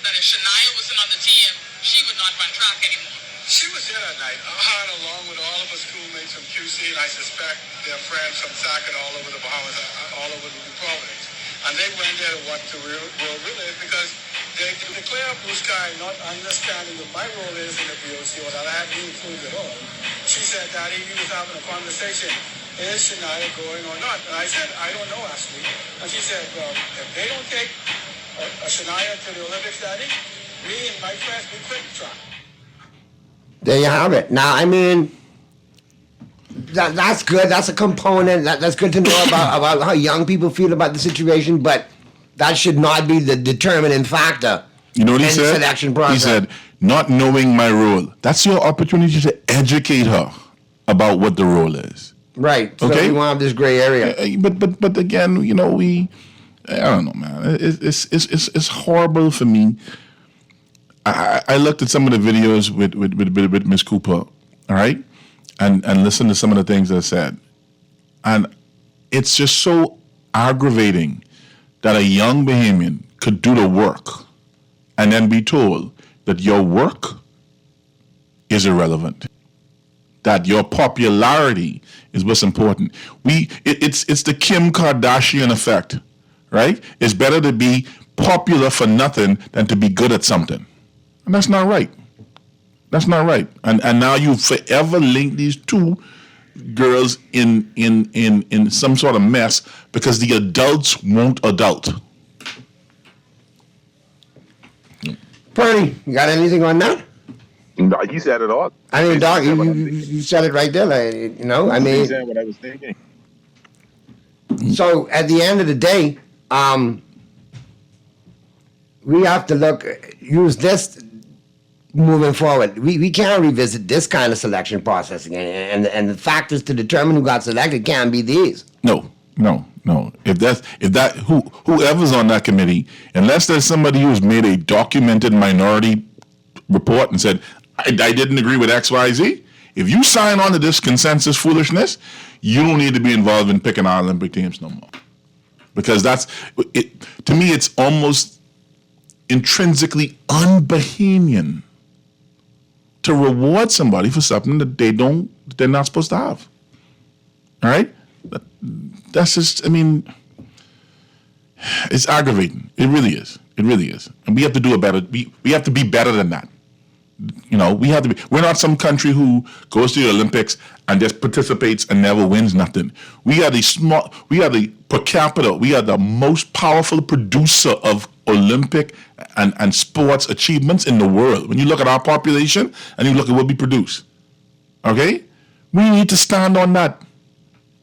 that if Shania wasn't on the team, she would not run track anymore. She was there that night, along with all of her schoolmates from QC, and I suspect their friends from SAC and all over the Bahamas, all over the Providence. And they went there to watch the World Relay because they declare blue sky, not understanding what my role is in the BOC, or that I haven't even included at all. She said, Daddy, you was having a conversation. Is Shania going or not? And I said, I don't know, Ashley. And she said, well, if they don't take Shania to the Olympics, Daddy, me and my friends, we quit the track. There you have it. Now, I mean, that's good. That's a component. That's good to know about how young people feel about the situation, but that should not be the determining factor. You know what he said? Selection process. He said, not knowing my role. That's your opportunity to educate her about what the role is. Right. So Okay? we want this gray area. But again, you know, I don't know, man. It's horrible for me. I looked at some of the videos with Miss Cooper, all right, and listened to some of the things that said, and it's just so aggravating that a young Bahamian could do the work and then be told that your work is irrelevant, that your popularity is what's important. It's the Kim Kardashian effect, right? It's better to be popular for nothing than to be good at something. And that's not right. That's not right. And now you forever link these two girls in some sort of mess because the adults won't adult. Purdy, you got anything on that? No, you said it all. I mean, Doc, you said it right there. Like, you know, I mean, said what I was thinking. So at the end of the day, we have to use this moving forward. We can't revisit this kind of selection process again, and the factors to determine who got selected can't be these. No. Whoever's on that committee, unless there's somebody who's made a documented minority report and said, I didn't agree with X, Y, Z. If you sign on to this consensus foolishness, you don't need to be involved in picking our Olympic teams no more. Because to me, it's almost intrinsically un-Bahamian to reward somebody for something that they're not supposed to have. All right? That's just, I mean, it's aggravating. It really is. It really is. And we have to do a better, we have to be better than that. You know, we're not some country who goes to the Olympics and just participates and never wins nothing. We are the per capita, we are the most powerful producer of Olympic and sports achievements in the world. When you look at our population and you look at what we produce, okay? We need to stand on that.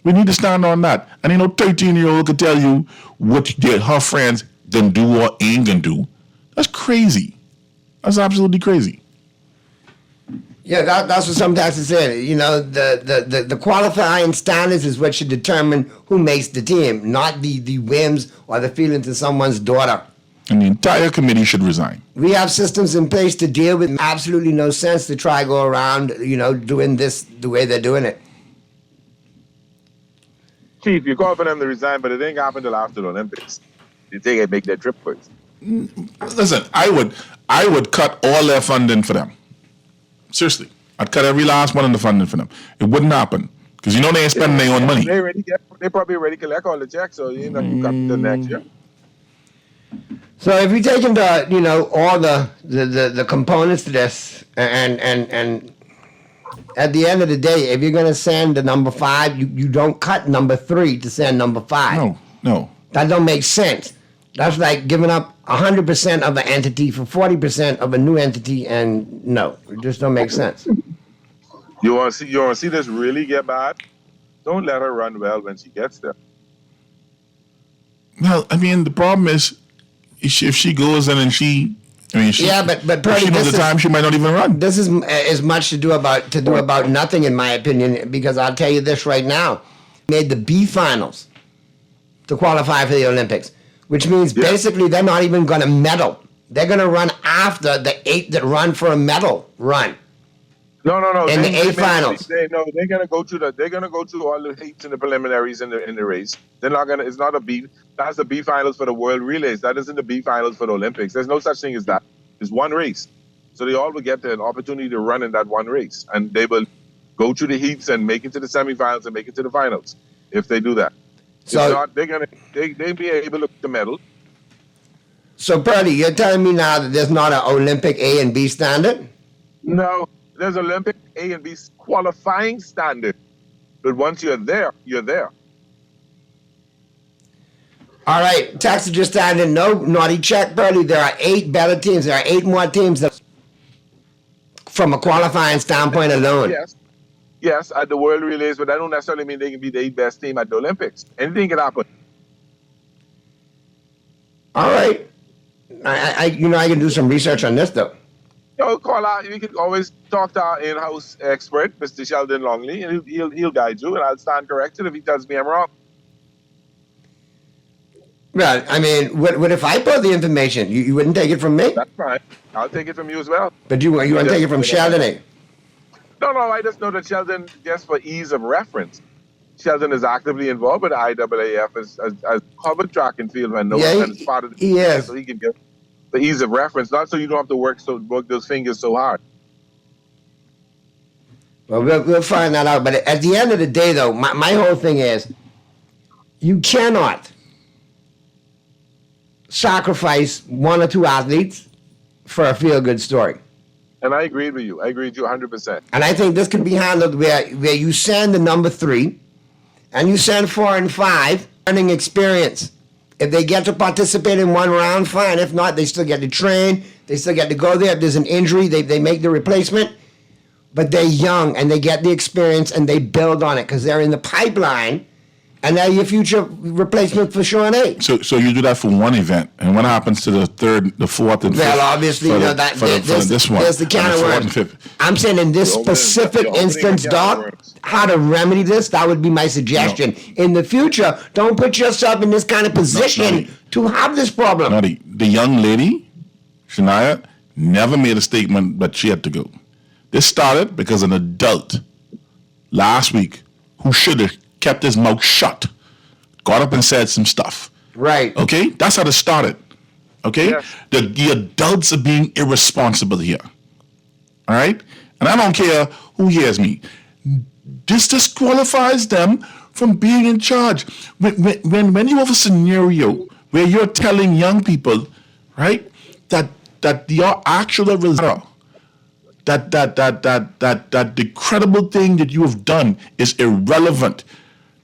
We need to stand on that. And 13-year-old could tell you what her friends gonna do or ain't gonna do. That's crazy. That's absolutely crazy. Yeah, that's what some taxes said. You know, the qualifying standards is what should determine who makes the team, not the whims or the feelings of someone's daughter. And the entire committee should resign. We have systems in place to deal with. Absolutely no sense to try go around, doing this the way they're doing it. Chief, you call for them to resign, but it ain't happen till after the Olympics. You think they'd make their trip first? Listen, I would cut all their funding for them. Seriously, I'd cut every last one of the funding for them. It wouldn't happen because they ain't spending their own money. They probably already collect all the checks, so you cut the next year. So if you take into all the components to this, and at the end of the day, if you're going to send the number 5, you don't cut number 3 to send number 5. No. That don't make sense. That's like giving up 100% of an entity for 40% of a new entity, and no, it just don't make sense. You want to see this really get bad? Don't let her run well when she gets there. Well, I mean, the problem is, if she goes in and but Purdy, she knows the time she might not even run. This is as much to do about nothing, in my opinion, because I'll tell you this right now: made the B finals to qualify for the Olympics, which means basically they're not even going to medal. They're going to run after the 8 that run for a medal run. No. In the A finals. They're gonna go through all the heats and the preliminaries in the race. They're not gonna. It's not a B. That's the B finals for the World Relays. That isn't the B finals for the Olympics. There's no such thing as that. It's one race, so they all will get an opportunity to run in that one race, and they will go through the heats and make it to the semifinals and make it to the finals if they do that. So if not, they'll be able to get the medal. So Purdy, you're telling me now that there's not an Olympic A and B standard? No. There's Olympic A and B qualifying standard. But once you're there, you're there. All right, Texas just signed in. No naughty check, Purdy. There are 8 better teams. There are 8 more teams that, from a qualifying standpoint alone. Yes, at the World Relays, but that don't necessarily mean they can be the 8 best team at the Olympics. Anything can happen. All right. I can do some research on this, though. Call out. You can always talk to our in-house expert, Mr. Sheldon Longley, and he'll guide you, and I'll stand corrected if he tells me I'm wrong. Well, I mean, what if I put the information? You wouldn't take it from me? That's fine. I'll take it from you as well. But you want to take it from Sheldon, eh? No, I just know that Sheldon, just for ease of reference, Sheldon is actively involved with the IAAF as covered track and field and it's part of the so he can get the ease of reference, not so you don't have to work those fingers so hard. Well, we'll find that out. But at the end of the day, though, my whole thing is you cannot sacrifice 1 or 2 athletes for a feel-good story. And I agreed with you. I agree with you 100%. And I think this could be handled where you send the number 3 and you send 4 and 5 learning experience. If they get to participate in one round, fine. If not, they still get to train. They still get to go there. If there's an injury, they make the replacement. But they're young, and they get the experience, and they build on it because they're in the pipeline, and they're your future replacement for Sean A. So you do that for one event, and what happens to the 3rd, the 4th, and 5th? Well, obviously, this one. There's the can of worms. I'm saying in this specific instance, Doc, how to remedy this, that would be my suggestion. No. In the future, don't put yourself in this kind of position to have this problem. The young lady, Shania, never made a statement that she had to go. This started because an adult last week who should have kept his mouth shut got up and said some stuff. Right. Okay? That's how it started. Okay? Yes. The adults are being irresponsible here. All right? And I don't care who hears me. This disqualifies them from being in charge. When you have a scenario where you're telling young people, right, that your actual result, that the credible thing that you have done is irrelevant,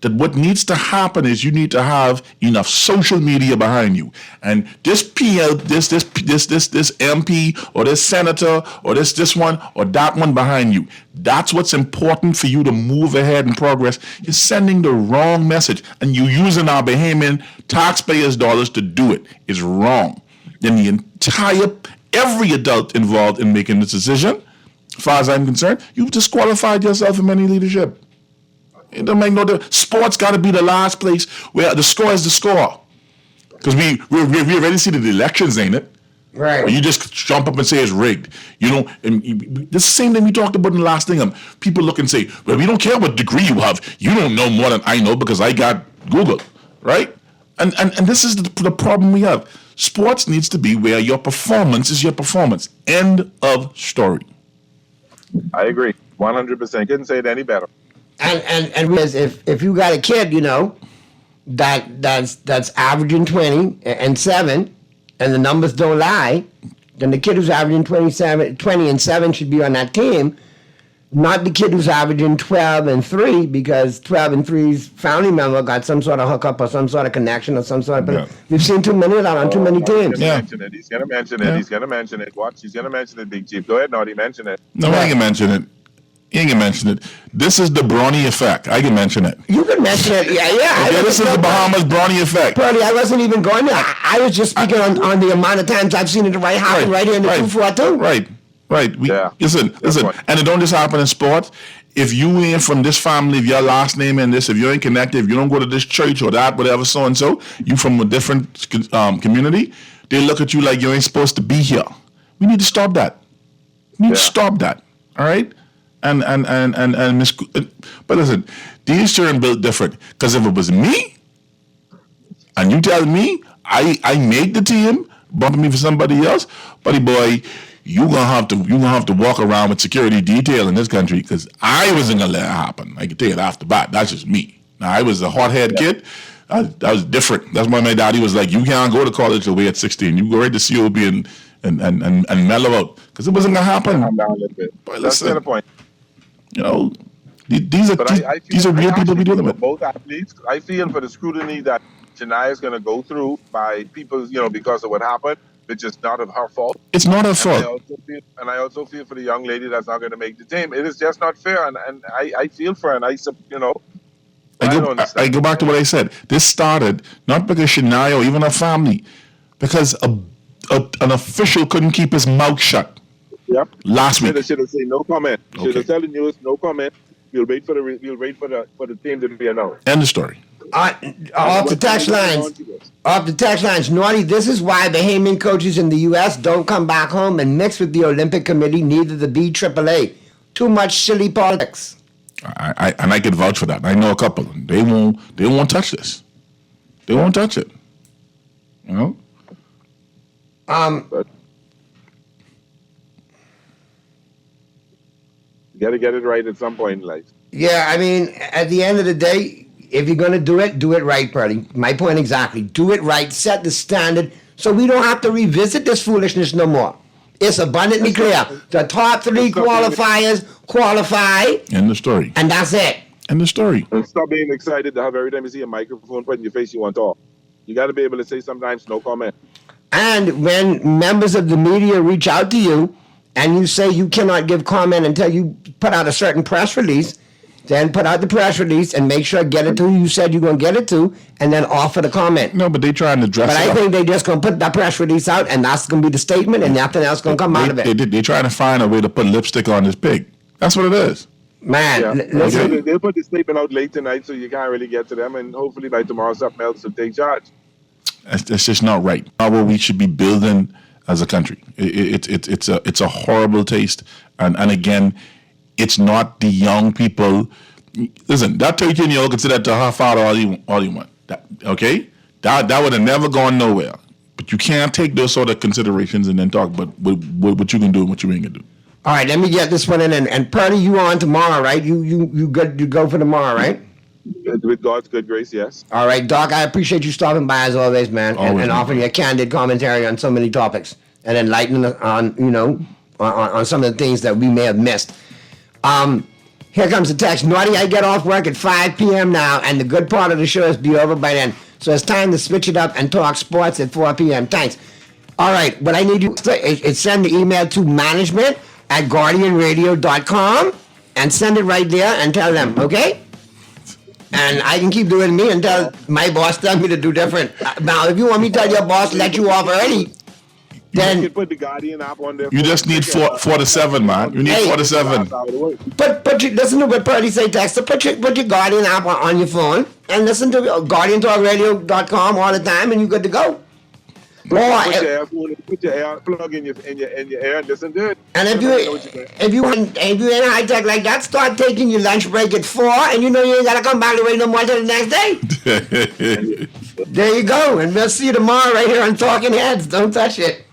that what needs to happen is you need to have enough social media behind you. And this PL, this MP or this senator or this one or that one behind you, that's what's important for you to move ahead and progress. You're sending the wrong message, and you're using our Bahamian taxpayers' dollars to do it. It's wrong. Then every adult involved in making this decision, as far as I'm concerned, you've disqualified yourself from any leadership. It don't make no difference. Sports got to be the last place where the score is the score. Because we already see the elections, ain't it? Right. Where you just jump up and say it's rigged. You know, and the same thing we talked about in the last thing. People look and say, well, we don't care what degree you have. You don't know more than I know because I got Google, right? And this is the problem we have. Sports needs to be where your performance is your performance. End of story. I agree, 100%. Couldn't say it any better. And if you got a kid, that's averaging 20 and 7, and the numbers don't lie, then the kid who's averaging 20 and 7 should be on that team, not the kid who's averaging 12 and 3 because 12 and 3's family member got some sort of hookup or some sort of connection or some sort of. We've seen too many of that on too many teams. He's gonna mention it. He's gonna mention it. Watch. He's gonna mention it, Big Chief. Go ahead, Naughty. Mention it. No, I can mention it. You can mention it. This is the Bronny effect. I can mention it. You can mention it. Yeah. Okay, this is the Bahamas Bronny effect. Probably, I wasn't even going there. I was just speaking on the amount of times I've seen it happen right here in the 242. Right. Listen. And it don't just happen in sports. If you ain't from this family, if your last name and this, if you ain't connected, if you don't go to this church or that, whatever, so and so, you from a different community, they look at you like you ain't supposed to be here. We need to stop that. We need to stop that. All right. And but listen, these children built different. Because if it was me, and you tell me I made the team, bumping me for somebody else, buddy boy, you gonna have to walk around with security detail in this country because I wasn't gonna let it happen. I can tell you that off the bat. That's just me. Now I was a hot-head kid. I was different. That's why my daddy was like, you can't go to college till we're at 16. You go right to COB and mellow out because it wasn't gonna happen. Calm down a little bit. But That's listen, the point. you know, these are real people we dealing with. Both athletes, I feel for the scrutiny that Shania is going to go through by people, because of what happened, which is not of her fault. It's not her fault. And I also feel for the young lady that's not going to make the team. It is just not fair, and I feel for her, and I go back to what I said. This started not because Shania or even her family, because an official couldn't keep his mouth shut. Yep. Last week. Should have said no comment. Okay. Should have told the news no comment. We'll wait for the team to be announced. End of story. Off the text lines, Naughty, this is why Bahamian coaches in the U.S. don't come back home and mix with the Olympic Committee, neither the BAAA. Too much silly politics. I can vouch for that. I know a couple. They won't touch this. They won't touch it. You know? You got to get it right at some point in life. Yeah, I mean, at the end of the day, if you're going to do it right, Purdy. My point exactly. Do it right. Set the standard so we don't have to revisit this foolishness no more. It's abundantly clear. The top 3 qualifiers qualify. End the story. And that's it. End the story. And stop being excited to have every time you see a microphone put in your face, you want to talk. You got to be able to say sometimes no comment. And when members of the media reach out to you and you say you cannot give comment until you put out a certain press release, then put out the press release and make sure get it to who you said you're going to get it to, and then offer the comment. No, but they trying to dress But it I up. think they just going to put that press release out, and that's going to be the statement, and nothing else going to come out of it. They trying to find a way to put lipstick on this pig. That's what it is. Man, listen. They'll put the statement out late tonight, so you can't really get to them, and hopefully by tomorrow something else will take charge. That's just not right. Not what we should be building as a country. It's a horrible taste, and again, it's not the young people. Listen, that 13-year-old can say that to her father all you want. That would have never gone nowhere. But you can't take those sort of considerations and then talk about what you can do and what you ain't gonna do. All right, let me get this one in. And Purdy, you on tomorrow, right? You go for tomorrow, right? With God's good grace, yes. All right, Doc, I appreciate you stopping by as always, man, and offering your candid commentary on so many topics and enlightening us on some of the things that we may have missed. Here comes the text. Naughty, I get off work at 5 p.m. now, and the good part of the show is be over by then. So it's time to switch it up and talk sports at 4 p.m. Thanks. All right, what I need you to is send the email to management@guardianradio.com and send it right there and tell them, okay? And I can keep doing me until my boss tells me to do different. Now, if you want me to tell your boss let you off early, then you can put the Guardian app on there. You just need 4 to 7, man. You need 4 to 7. But listen to what Purdy say, Dexter. Put your Guardian app on your phone and listen to GuardianTalkRadio.com all the time, and you're good to go. Put your air plug in your ear and listen to it. And if you ain't high tech like that, start taking your lunch break at 4, and you know you ain't gotta come back to wait no more till the next day. There you go, and we'll see you tomorrow right here on Talking Heads. Don't touch it.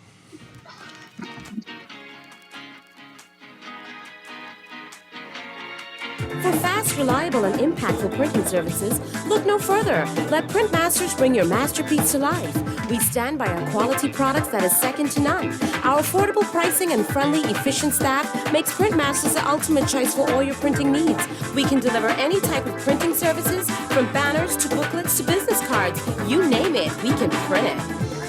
For fast reliable and impactful printing services, look no further. Let Printmasters bring your masterpiece to life. We stand by our quality products that is second to none. Our affordable pricing and friendly, efficient staff makes Printmasters the ultimate choice for all your printing needs. We can deliver any type of printing services, from banners to booklets to business cards. You name it, we can print it.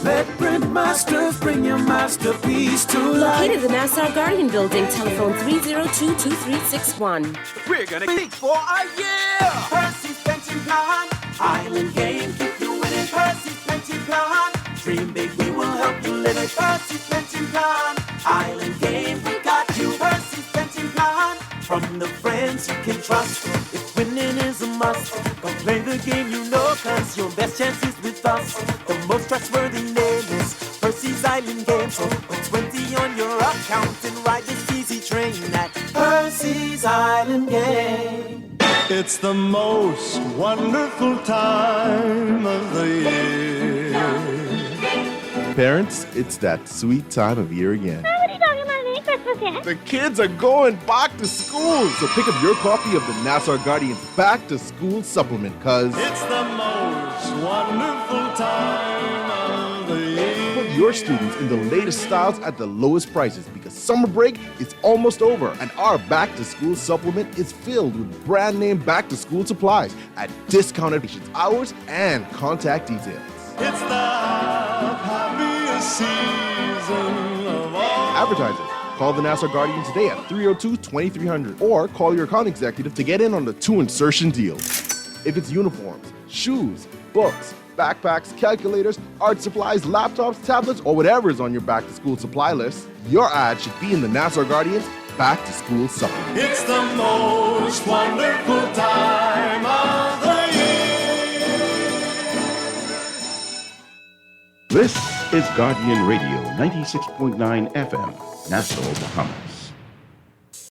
Let Printmasters bring your masterpiece to life. Located in the Nassau Guardian Building, telephone 302-2361. We're gonna beat for a year. Percy's pension plan. Island game, keep you winning. Percy's pension plan. Dream big, we will help you live it. Percy's pension plan. Island game, we got you. Percy's pension plan. From the friends you can trust. If winning is a must, go play the game you know, cause your best chance is with us. The most trustworthy name is Percy's Island Game. So put 20 on your account and ride this easy train at Percy's Island Game. It's the most wonderful time of the year. Parents, it's that sweet time of year again. What are you talking about me, Christmas yet? The kids are going back to school, so pick up your copy of the Nassau Guardian's Back to School Supplement, cause it's the most wonderful time of the year. Put your students in the latest styles at the lowest prices, because summer break is almost over, and our Back to School Supplement is filled with brand name back to school supplies at discounted hours and contact details. It's the happiest season of all. Advertisers, call the Nassau Guardian today at 302-2300 or call your account executive to get in on the 2 insertion deal. If it's uniforms, shoes, books, backpacks, calculators, art supplies, laptops, tablets, or whatever is on your back to school supply list, your ad should be in the Nassau Guardian's Back to School Supplement. It's the most wonderful time of the year. This is Guardian Radio 96.9 FM, Nassau, Bahamas.